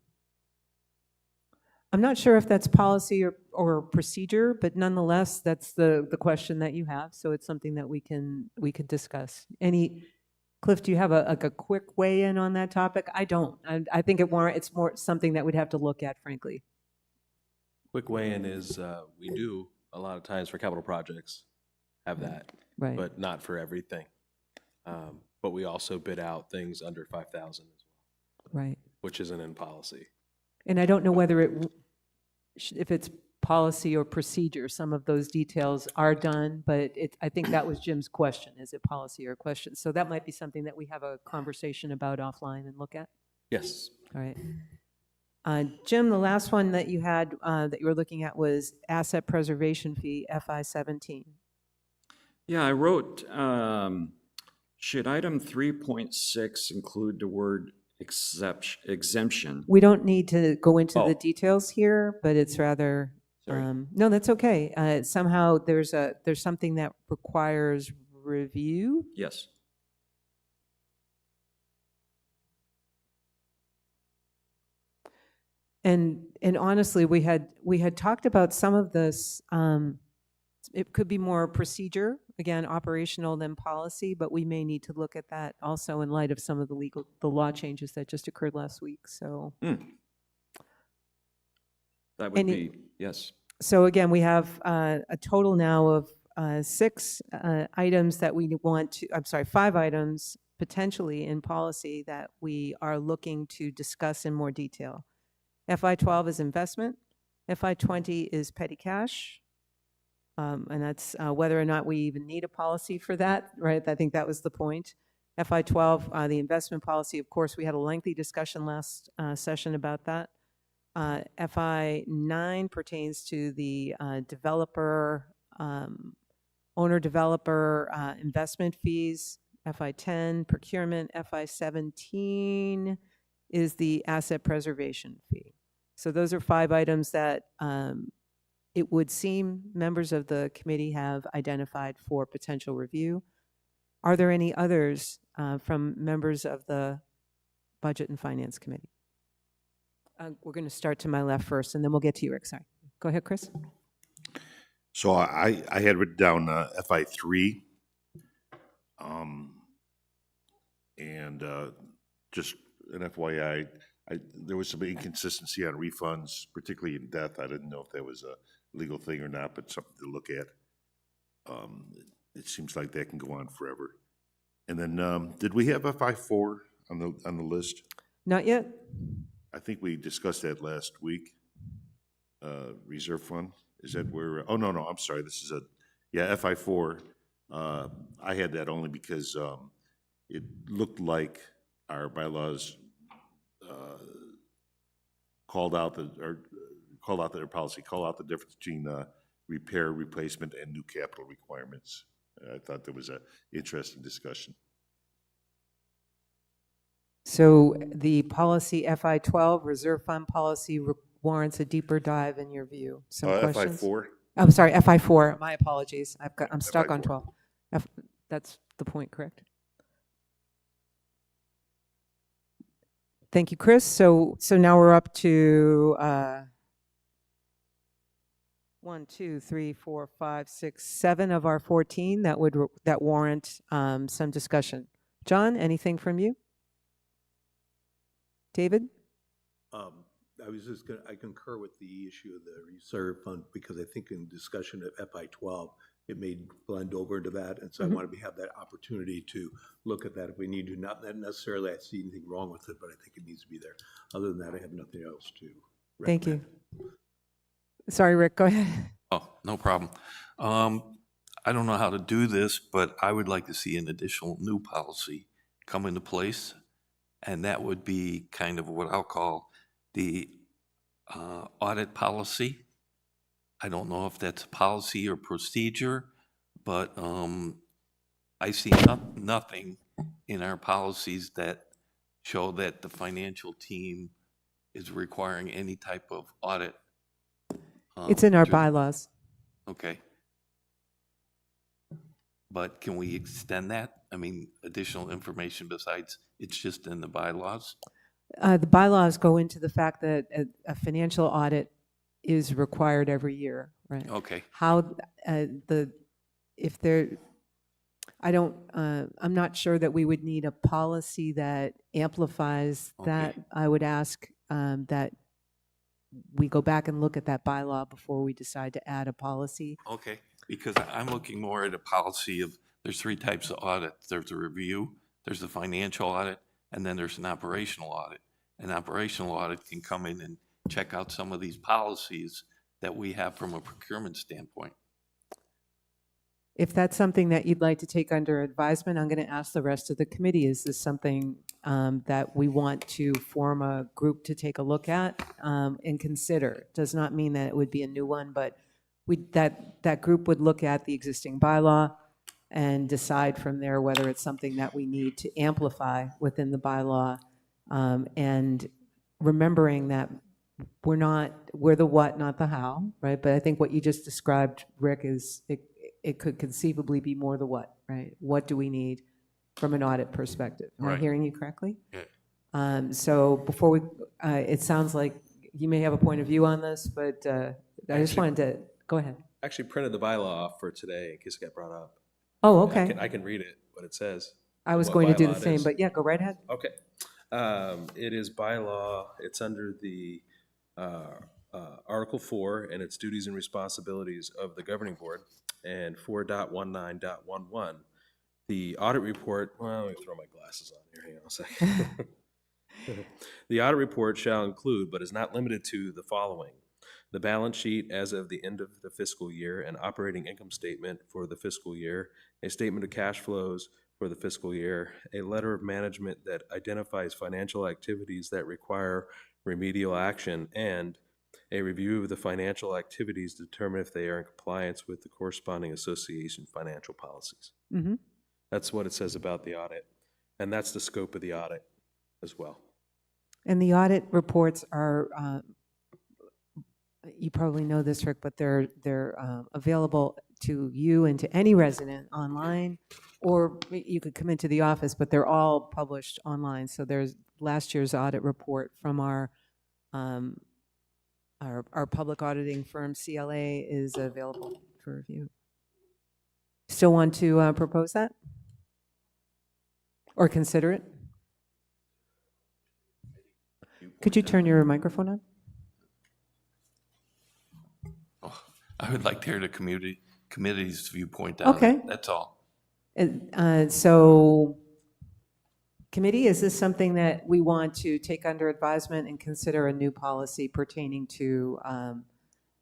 I'm not sure if that's policy or procedure, but nonetheless, that's the question that you have. So it's something that we could discuss. Cliff, do you have a quick weigh in on that topic? I don't. I think it's more something that we'd have to look at, frankly. Quick weigh-in is, we do, a lot of times for capital projects, have that, Right. but not for everything. But we also bid out things under 5,000 as well, Right. which isn't in policy. And I don't know whether if it's policy or procedure, some of those details are done, but I think that was Jim's question. Is it policy or question? So that might be something that we have a conversation about offline and look at. Yes. All right. Jim, the last one that you had that you were looking at was asset preservation fee, FI 17. Yeah, I wrote, should item 3.6 include the word exemption? We don't need to go into Oh. the details here, but it's rather, Sorry. no, that's okay. Somehow there's something that requires review. Yes. And honestly, we had talked about some of this. It could be more procedure, again, operational than policy, but we may need to look at that also in light of some of the law changes that just occurred last week. So, That would Any- be, yes. so again, we have a total now of 6 items that we want to. I'm sorry, 5 items potentially in policy that we are looking to discuss in more detail. FI12 is investment. FI20 is petty cash. And that's whether or not we even need a policy for that, right? I think that was the point. FI12, the investment policy, of course, we had a lengthy discussion last session about that. FI9 pertains to the owner-developer investment fees. FI10, procurement. FI17 is the asset preservation fee. So those are 5 items that it would seem members of the committee have identified for potential review. Are there any others from members of the Budget and Finance Committee? We're going to start to my left first, and then we'll get to you, Rick. Sorry. Go ahead, Chris. So I had written down FI3. And just an FYI, there was some inconsistency on refunds, particularly in death. I didn't know if that was a legal thing or not, but something to look at. It seems like that can go on forever. And then, did we have FI4 on the list? Not yet. I think we discussed that last week. Reserve fund, is that where? Oh, no, I'm sorry. This is FI4. I had that only because it looked like our bylaws called out the difference between repair, replacement, and new capital requirements. I thought there was an interesting discussion. So the policy FI12, reserve fund policy, warrants a deeper dive in your view. Some questions? FI4? I'm sorry, FI4. My apologies. I'm stuck on FI4. 12. That's the point, correct? Thank you, Chris. So now we're up to 1, 2, 3, 4, 5, 6, 7 of our 14 that warrant some discussion. John, anything from you? David? I concur with the issue of the reserve fund, because I think in discussion of FI12, it may blend over into that. And so I want to have that opportunity to look at that if we need to. Not that necessarily I see anything wrong with it, but I think it needs to be there. Other than that, I have nothing else to recommend. Thank you. Sorry, Rick, go ahead. Oh, no problem. I don't know how to do this, but I would like to see an additional new policy come into place. And that would be kind of what I'll call the audit policy. I don't know if that's a policy or procedure, but I see nothing in our policies that show that the financial team is requiring any type of audit. It's in our through- bylaws. Okay. But can we extend that? I mean, additional information besides it's just in the bylaws? The bylaws go into the fact that a financial audit is required every year, right? Okay. How I'm not sure that we would need a policy that amplifies that. Okay. I would ask that we go back and look at that bylaw before we decide to add a policy. Okay, because I'm looking more at a policy of, there's 3 types of audits. There's a review, there's a financial audit, and then there's an operational audit. An operational audit can come in and check out some of these policies that we have from a procurement standpoint. If that's something that you'd like to take under advisement, I'm going to ask the rest of the committee, is this something that we want to form a group to take a look at and consider? Does not mean that it would be a new one, but that group would look at the existing bylaw and decide from there whether it's something that we need to amplify within the bylaw. And remembering that we're the what, not the how, right? But I think what you just described, Rick, is it could conceivably be more the what, right? What do we need from an audit perspective? Am I Right. hearing you correctly? Yeah. So before we, it sounds like you may have a point of view on this, but I just wanted to, go ahead. Actually printed the bylaw off for today in case it got brought up. Oh, And okay. I can read it, what it says. I was what going to do the bylaw it same, is. but yeah, go right ahead. Okay. It is bylaw, it's under the Article 4 and its duties and responsibilities of the governing board, and 4.19.11. The audit report, well, let me throw my glasses on here, hang on a second. The audit report shall include, but is not limited to, the following: the balance sheet as of the end of the fiscal year, an operating income statement for the fiscal year, a statement of cash flows for the fiscal year, a letter of management that identifies financial activities that require remedial action, and a review of the financial activities to determine if they are in compliance with the corresponding association financial policies. Mm-hmm. That's what it says about the audit, and that's the scope of the audit as well. And the audit reports are you probably know this, Rick, but they're available to you and to any resident online, or you could come into the office, but they're all published online. So there's last year's audit report from our public auditing firm, CLA, is available for review. Still want to propose that? Or consider it? Could you turn your microphone on? Oh, I would like to hear the committee's viewpoint on Okay. it. That's all. So, committee, is this something that we want to take under advisement and consider a new policy pertaining to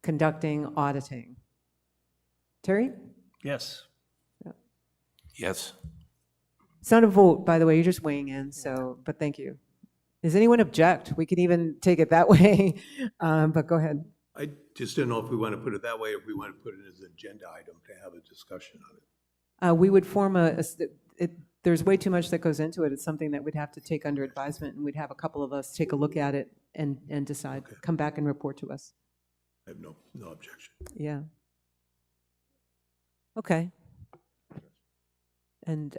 conducting auditing? Terry? Yes. Yes. It's not a vote, by the way, you're just weighing in, so, but thank you. Does anyone object? We could even take it that way, but go ahead. I just didn't know if we want to put it that way, or if we want to put it as an agenda item to have a discussion on it. We would form there's way too much that goes into it. It's something that we'd have to take under advisement, and we'd have a couple of us take a look at it and decide, Okay. come back and report to us. I have no objection. Yeah. Okay. And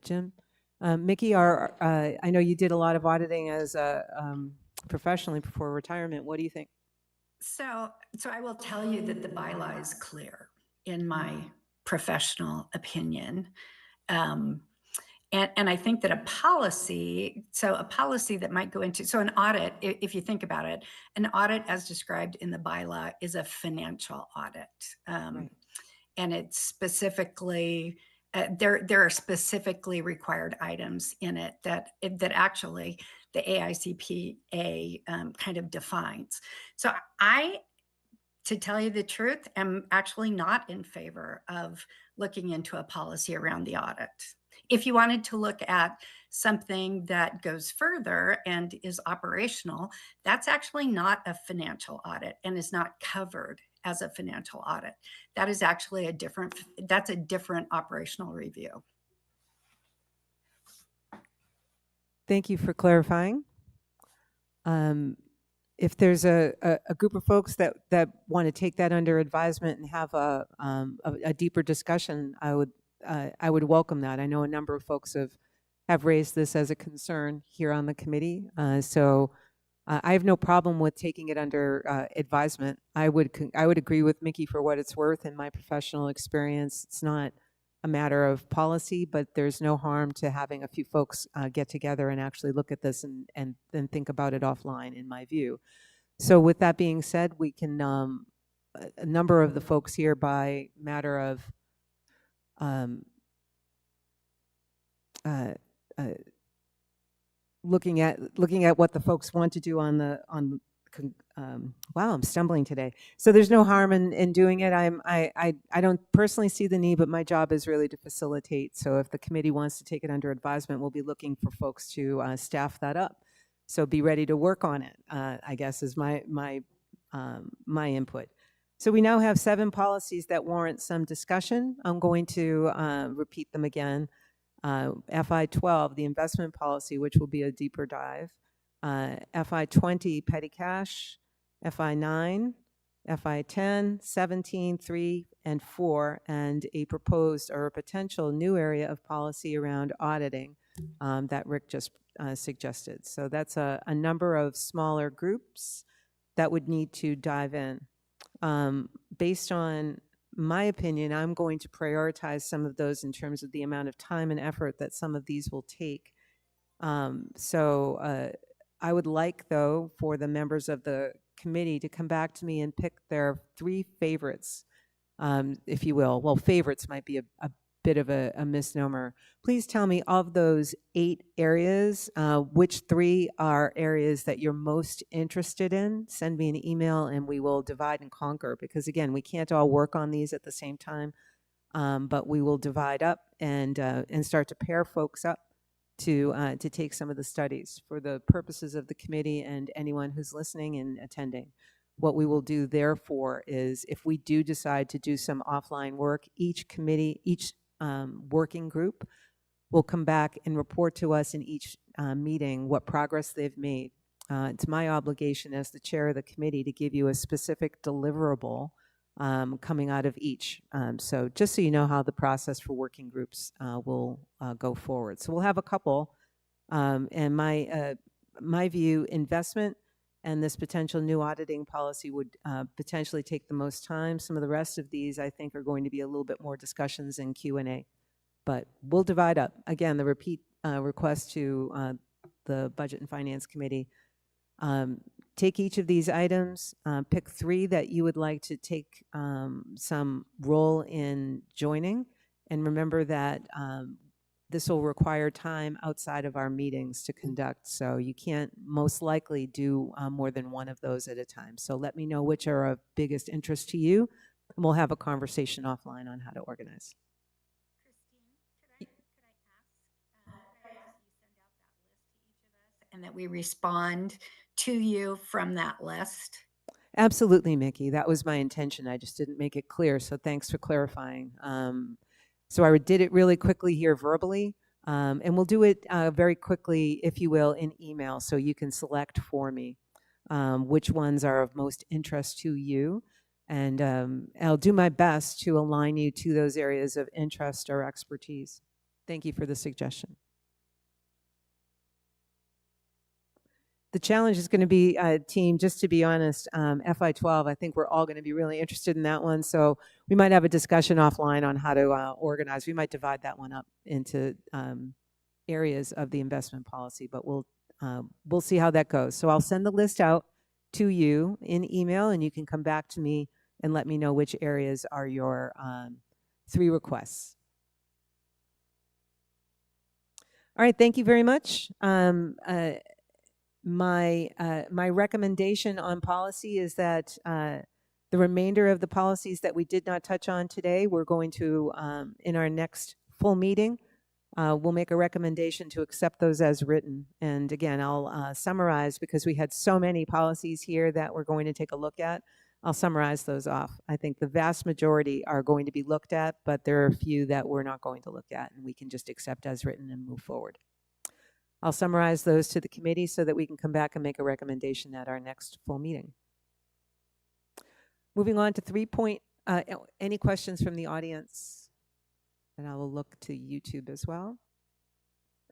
Jim, Mickey, I know you did a lot of auditing as professionally before retirement. What do you think? So I will tell you that the bylaw is clear in my professional opinion. And I think that a policy that might go into, so an audit, if you think about it, an audit as described in the bylaw is a financial audit. Right. And it's specifically, there are specifically required items in it that actually the AICPA kind of defines. So to tell you the truth, am actually not in favor of looking into a policy around the audit. If you wanted to look at something that goes further and is operational, that's actually not a financial audit and is not covered as a financial audit. That is actually a different operational review. Thank you for clarifying. If there's a group of folks that want to take that under advisement and have a deeper discussion, I would welcome that. I know a number of folks have raised this as a concern here on the committee. So I have no problem with taking it under advisement. I would agree with Mickey for what it's worth. In my professional experience, it's not a matter of policy, but there's no harm to having a few folks get together and actually look at this and then think about it offline, in my view. So with that being said, we can, a number of the folks here, by matter of looking at what the folks want to do wow, I'm stumbling today. So there's no harm in doing it. I don't personally see the need, but my job is really to facilitate. So if the committee wants to take it under advisement, we'll be looking for folks to staff that up. So be ready to work on it, I guess, is my input. So we now have 7 policies that warrant some discussion. I'm going to repeat them again. FI12, the investment policy, which will be a deeper dive. FI20, petty cash. FI9, FI10, 17, 3, and 4, and a proposed or a potential new area of policy around auditing that Rick just suggested. So that's a number of smaller groups that would need to dive in. Based on my opinion, I'm going to prioritize some of those in terms of the amount of time and effort that some of these will take. I would like, though, for the members of the committee to come back to me and pick their 3 favorites, if you will. Well, favorites might be a bit of a misnomer. Please tell me, of those 8 areas, which 3 are areas that you're most interested in. Send me an email and we will divide and conquer, because again, we can't all work on these at the same time, but we will divide up and start to pair folks up to take some of the studies for the purposes of the committee and anyone who's listening and attending. What we will do, therefore, is if we do decide to do some offline work, each committee, each working group will come back and report to us in each meeting what progress they've made. it's my obligation as the chair of the committee to give you a specific deliverable coming out of each. So just so you know how the process for working groups will go forward. So we'll have a couple. And my view, investment and this potential new auditing policy would potentially take the most time. Some of the rest of these, I think, are going to be a little bit more discussions and Q&A. But we'll divide up. Again, the repeat request to the Budget and Finance Committee. Take each of these items, pick 3 that you would like to take some role in joining, and remember that this will require time outside of our meetings to conduct, so you can't most likely do more than one of those at a time. So let me know which are of biggest interest to you, and we'll have a conversation offline on how to organize. And that we respond to you from that list? Absolutely, Mickey. That was my intention. I just didn't make it clear, so thanks for clarifying. So I did it really quickly here verbally, and we'll do it very quickly, if you will, in email, so you can select for me which ones are of most interest to you. And I'll do my best to align you to those areas of interest or expertise. Thank you for the suggestion. The challenge is going to be, team, just to be honest, FY12, I think we're all going to be really interested in that one. So we might have a discussion offline on how to organize. We might divide that one up into areas of the investment policy, but we'll see how that goes. So I'll send the list out to you in email, and you can come back to me and let me know which areas are your 3 requests. All right, thank you very much. My recommendation on policy is that the remainder of the policies that we did not touch on today, we're going to, in our next full meeting, we'll make a recommendation to accept those as written. And again, I'll summarize, because we had so many policies here that we're going to take a look at. I'll summarize those off. I think the vast majority are going to be looked at, but there are a few that we're not going to look at, and we can just accept as written and move forward. I'll summarize those to the committee so that we can come back and make a recommendation at our next full meeting. Moving on to any questions from the audience? And I will look to YouTube as well.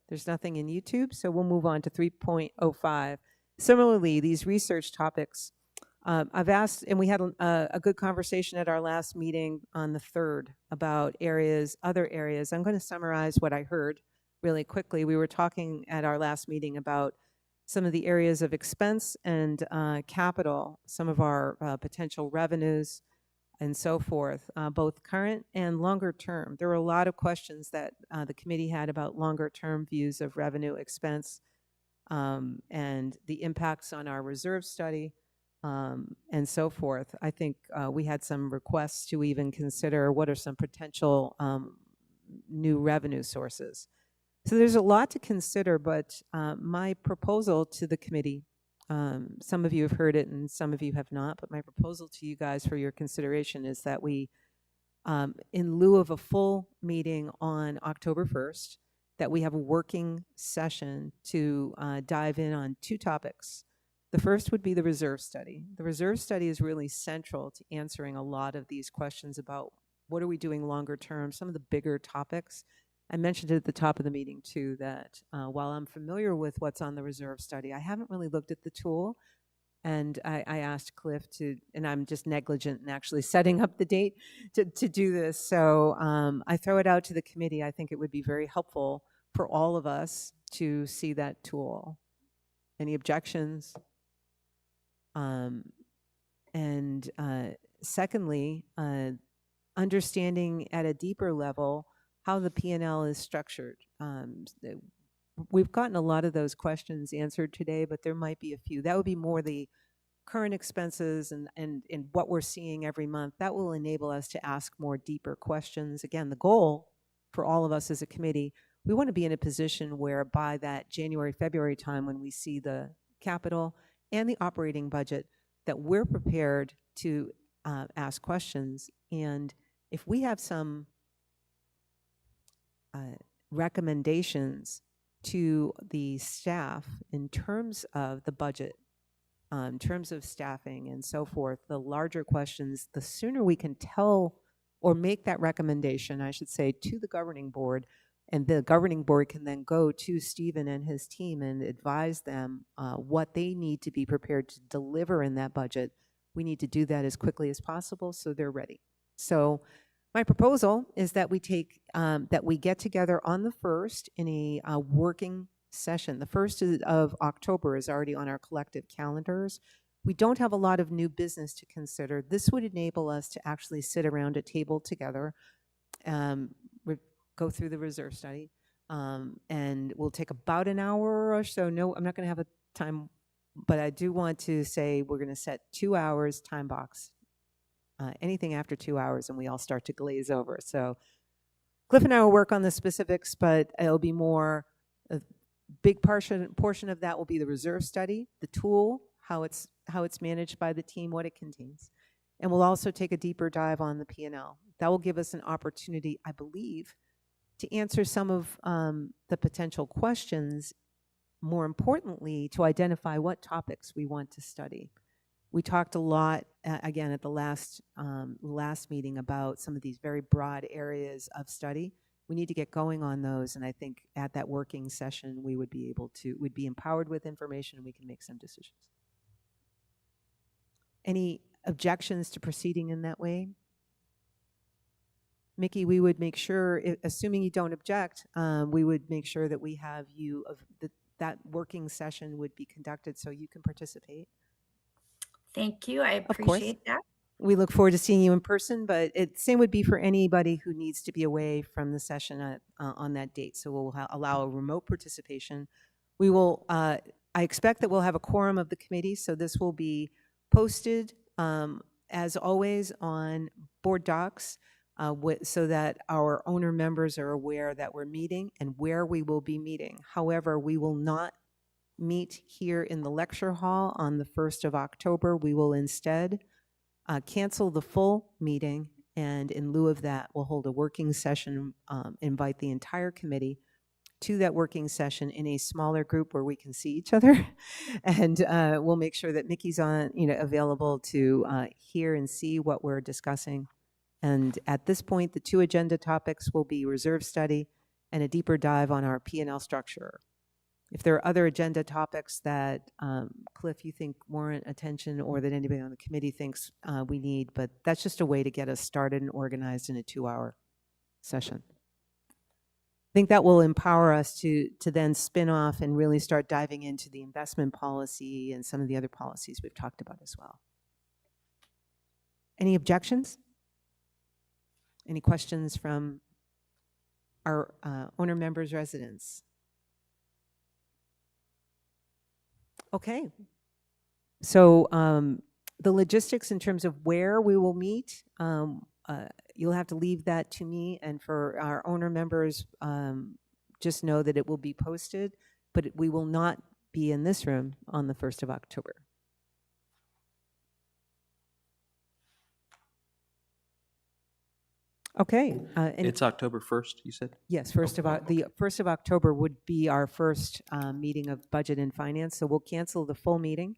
There's nothing in YouTube, so we'll move on to 3.05. Similarly, these research topics, I've asked, and we had a good conversation at our last meeting on the 3rd about other areas. I'm going to summarize what I heard really quickly. We were talking at our last meeting about some of the areas of expense and capital, some of our potential revenues and so forth, both current and longer term. There were a lot of questions that the committee had about longer term views of revenue, expense, and the impacts on our reserve study, and so forth. I think we had some requests to even consider what are some potential new revenue sources. So there's a lot to consider, but my proposal to the committee, some of you have heard it and some of you have not, but my proposal to you guys for your consideration is that we, in lieu of a full meeting on October 1st, that we have a working session to dive in on 2 topics. The first would be the reserve study. The reserve study is really central to answering a lot of these questions about what are we doing longer term, some of the bigger topics. I mentioned it at the top of the meeting too, that while I'm familiar with what's on the reserve study, I haven't really looked at the tool. And I asked Cliff and I'm just negligent in actually setting up the date to do this. So I throw it out to the committee. I think it would be very helpful for all of us to see that tool. Any objections? And secondly, understanding at a deeper level how the P&L is structured. We've gotten a lot of those questions answered today, but there might be a few. That would be more the current expenses and what we're seeing every month. That will enable us to ask more deeper questions. Again, the goal for all of us as a committee, we want to be in a position where by that January, February time when we see the capital and the operating budget, that we're prepared to ask questions. And if we have some recommendations to the staff in terms of the budget, in terms of staffing and so forth, the larger questions, the sooner we can tell or make that recommendation, I should say, to the governing board, and the governing board can then go to Stephen and his team and advise them what they need to be prepared to deliver in that budget. We need to do that as quickly as possible so they're ready. So my proposal is that we get together on the 1st in a working session. The 1st of October is already on our collective calendars. We don't have a lot of new business to consider. This would enable us to actually sit around a table together, go through the reserve study, and we'll take about an hour or so. No, I'm not going to have a time, but I do want to say we're going to set 2 hours time box. Anything after 2 hours and we all start to glaze over. So Cliff and I will work on the specifics, but it'll be more, a big portion of that will be the reserve study, the tool, how it's managed by the team, what it contains. And we'll also take a deeper dive on the P&L. That will give us an opportunity, I believe, to answer some of the potential questions, more importantly, to identify what topics we want to study. We talked a lot, again, at the last meeting about some of these very broad areas of study. We need to get going on those, and I think at that working session, we'd be empowered with information and we can make some decisions. Any objections to proceeding in that way? Mickey, we would make sure, assuming you don't object, we would make sure that we have you, that working session would be conducted so you can participate. Thank you. I Of course. appreciate that. We look forward to seeing you in person, but same would be for anybody who needs to be away from the session on that date. So we'll allow a remote participation. We will, I expect that we'll have a quorum of the committee, so this will be posted, as always, on board docs, so that our owner members are aware that we're meeting and where we will be meeting. However, we will not meet here in the lecture hall on the 1st of October. We will instead cancel the full meeting, and in lieu of that, we'll hold a working session, invite the entire committee to that working session in a smaller group where we can see each other. And we'll make sure that Mickey's available to hear and see what we're discussing. And at this point, the 2 agenda topics will be reserve study and a deeper dive on our P&L structure. If there are other agenda topics that, Cliff, you think warrant attention or that anybody on the committee thinks we need, but that's just a way to get us started and organized in a 2-hour session. I think that will empower us to then spin off and really start diving into the investment policy and some of the other policies we've talked about as well. Any objections? Any questions from our owner members, residents? Okay. So the logistics in terms of where we will meet, you'll have to leave that to me, and for our owner members, just know that it will be posted, but we will not be in this room on the 1st of October. Okay. It's October 1st, you said? Yes, the 1st of October would be our first meeting of Budget and Finance, so we'll cancel the full meeting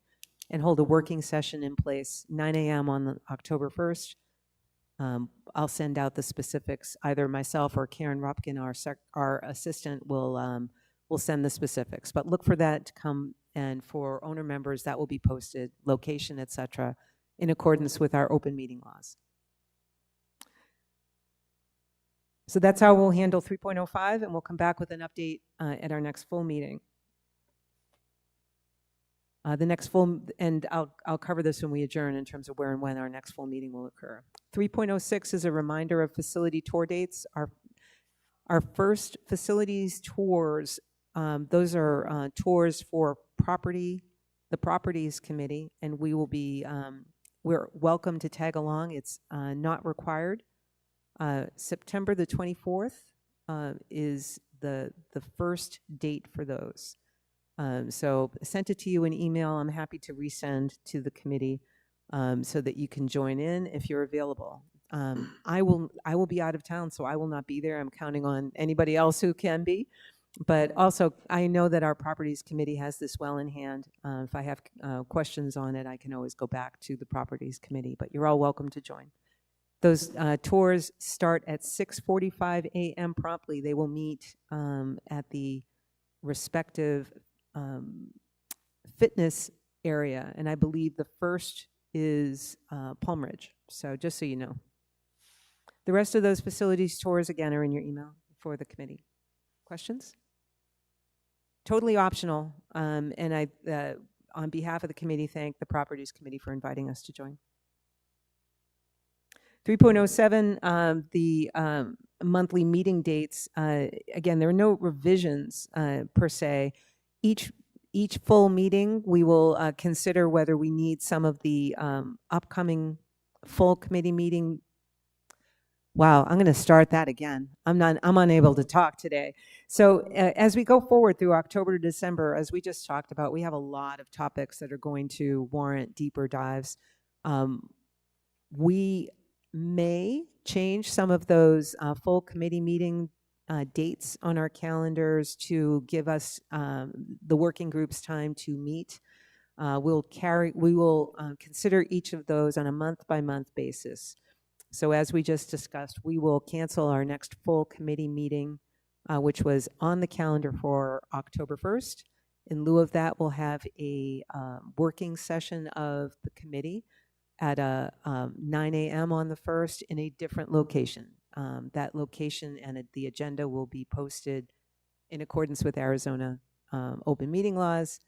and hold a working session in place, 9 a.m. on October 1st. I'll send out the specifics. Either myself or Karen Ropkin, our assistant, will send the specifics. But look for that to come, and for owner members, that will be posted, location, etc., in accordance with our open meeting laws. So that's how we'll handle 3.05, and we'll come back with an update at our next full meeting. And I'll cover this when we adjourn in terms of where and when our next full meeting will occur. 3.06 is a reminder of facility tour dates. Our first facilities tours, those are tours for the Properties Committee, and we will be, we're welcome to tag along. It's not required. September the 24th is the first date for those. So I sent it to you in email. I'm happy to resend to the committee so that you can join in if you're available. I will be out of town, so I will not be there. I'm counting on anybody else who can be. But also, I know that our Properties Committee has this well in hand. If I have questions on it, I can always go back to the Properties Committee, but you're all welcome to join. Those tours start at 6:45 a.m. promptly. They will meet at the respective fitness area, and I believe the first is Palm Ridge. So just so you know. The rest of those facilities tours, again, are in your email for the committee. Questions? Totally optional, and I, on behalf of the committee, thank the Properties Committee for inviting us to join. 3.07, the monthly meeting dates. Again, there are no revisions per se. Each full meeting, we will consider whether we need some of the upcoming full committee meeting. Wow, I'm going to start that again. I'm unable to talk today. So as we go forward through October to December, as we just talked about, we have a lot of topics that are going to warrant deeper dives. We may change some of those full committee meeting dates on our calendars to give us the working groups time to meet. We will consider each of those on a month-by-month basis. So as we just discussed, we will cancel our next full committee meeting, which was on the calendar for October 1st. In lieu of that, we'll have a working session of the committee at 9 a.m. on the 1st in a different location. That location and the agenda will be posted in accordance with Arizona open meeting laws.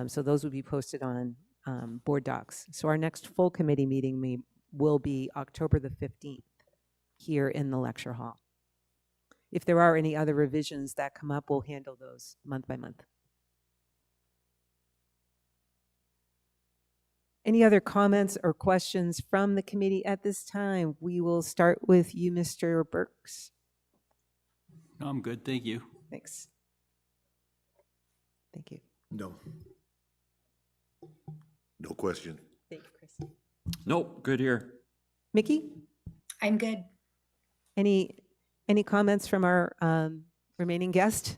So those will be posted on board docs. So our next full committee meeting will be October the 15th here in the lecture hall. If there are any other revisions that come up, we'll handle those month by month. Any other comments or questions from the committee at this time? We will start with you, Mr. Burks. No, I'm good, thank you. Thanks. Thank you. No. No question. Thank you, Chris. Nope, good here. Mickey, I'm good. any comments from our remaining guest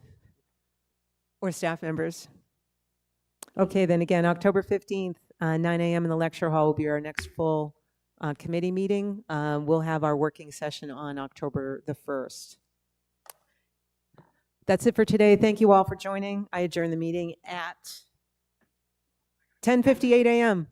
or staff members? Okay, then again, October 15th, 9 a.m. in the lecture hall will be our next full committee meeting. We'll have our working session on October the 1st. That's it for today. Thank you all for joining. I adjourn the meeting at 10:58 a.m.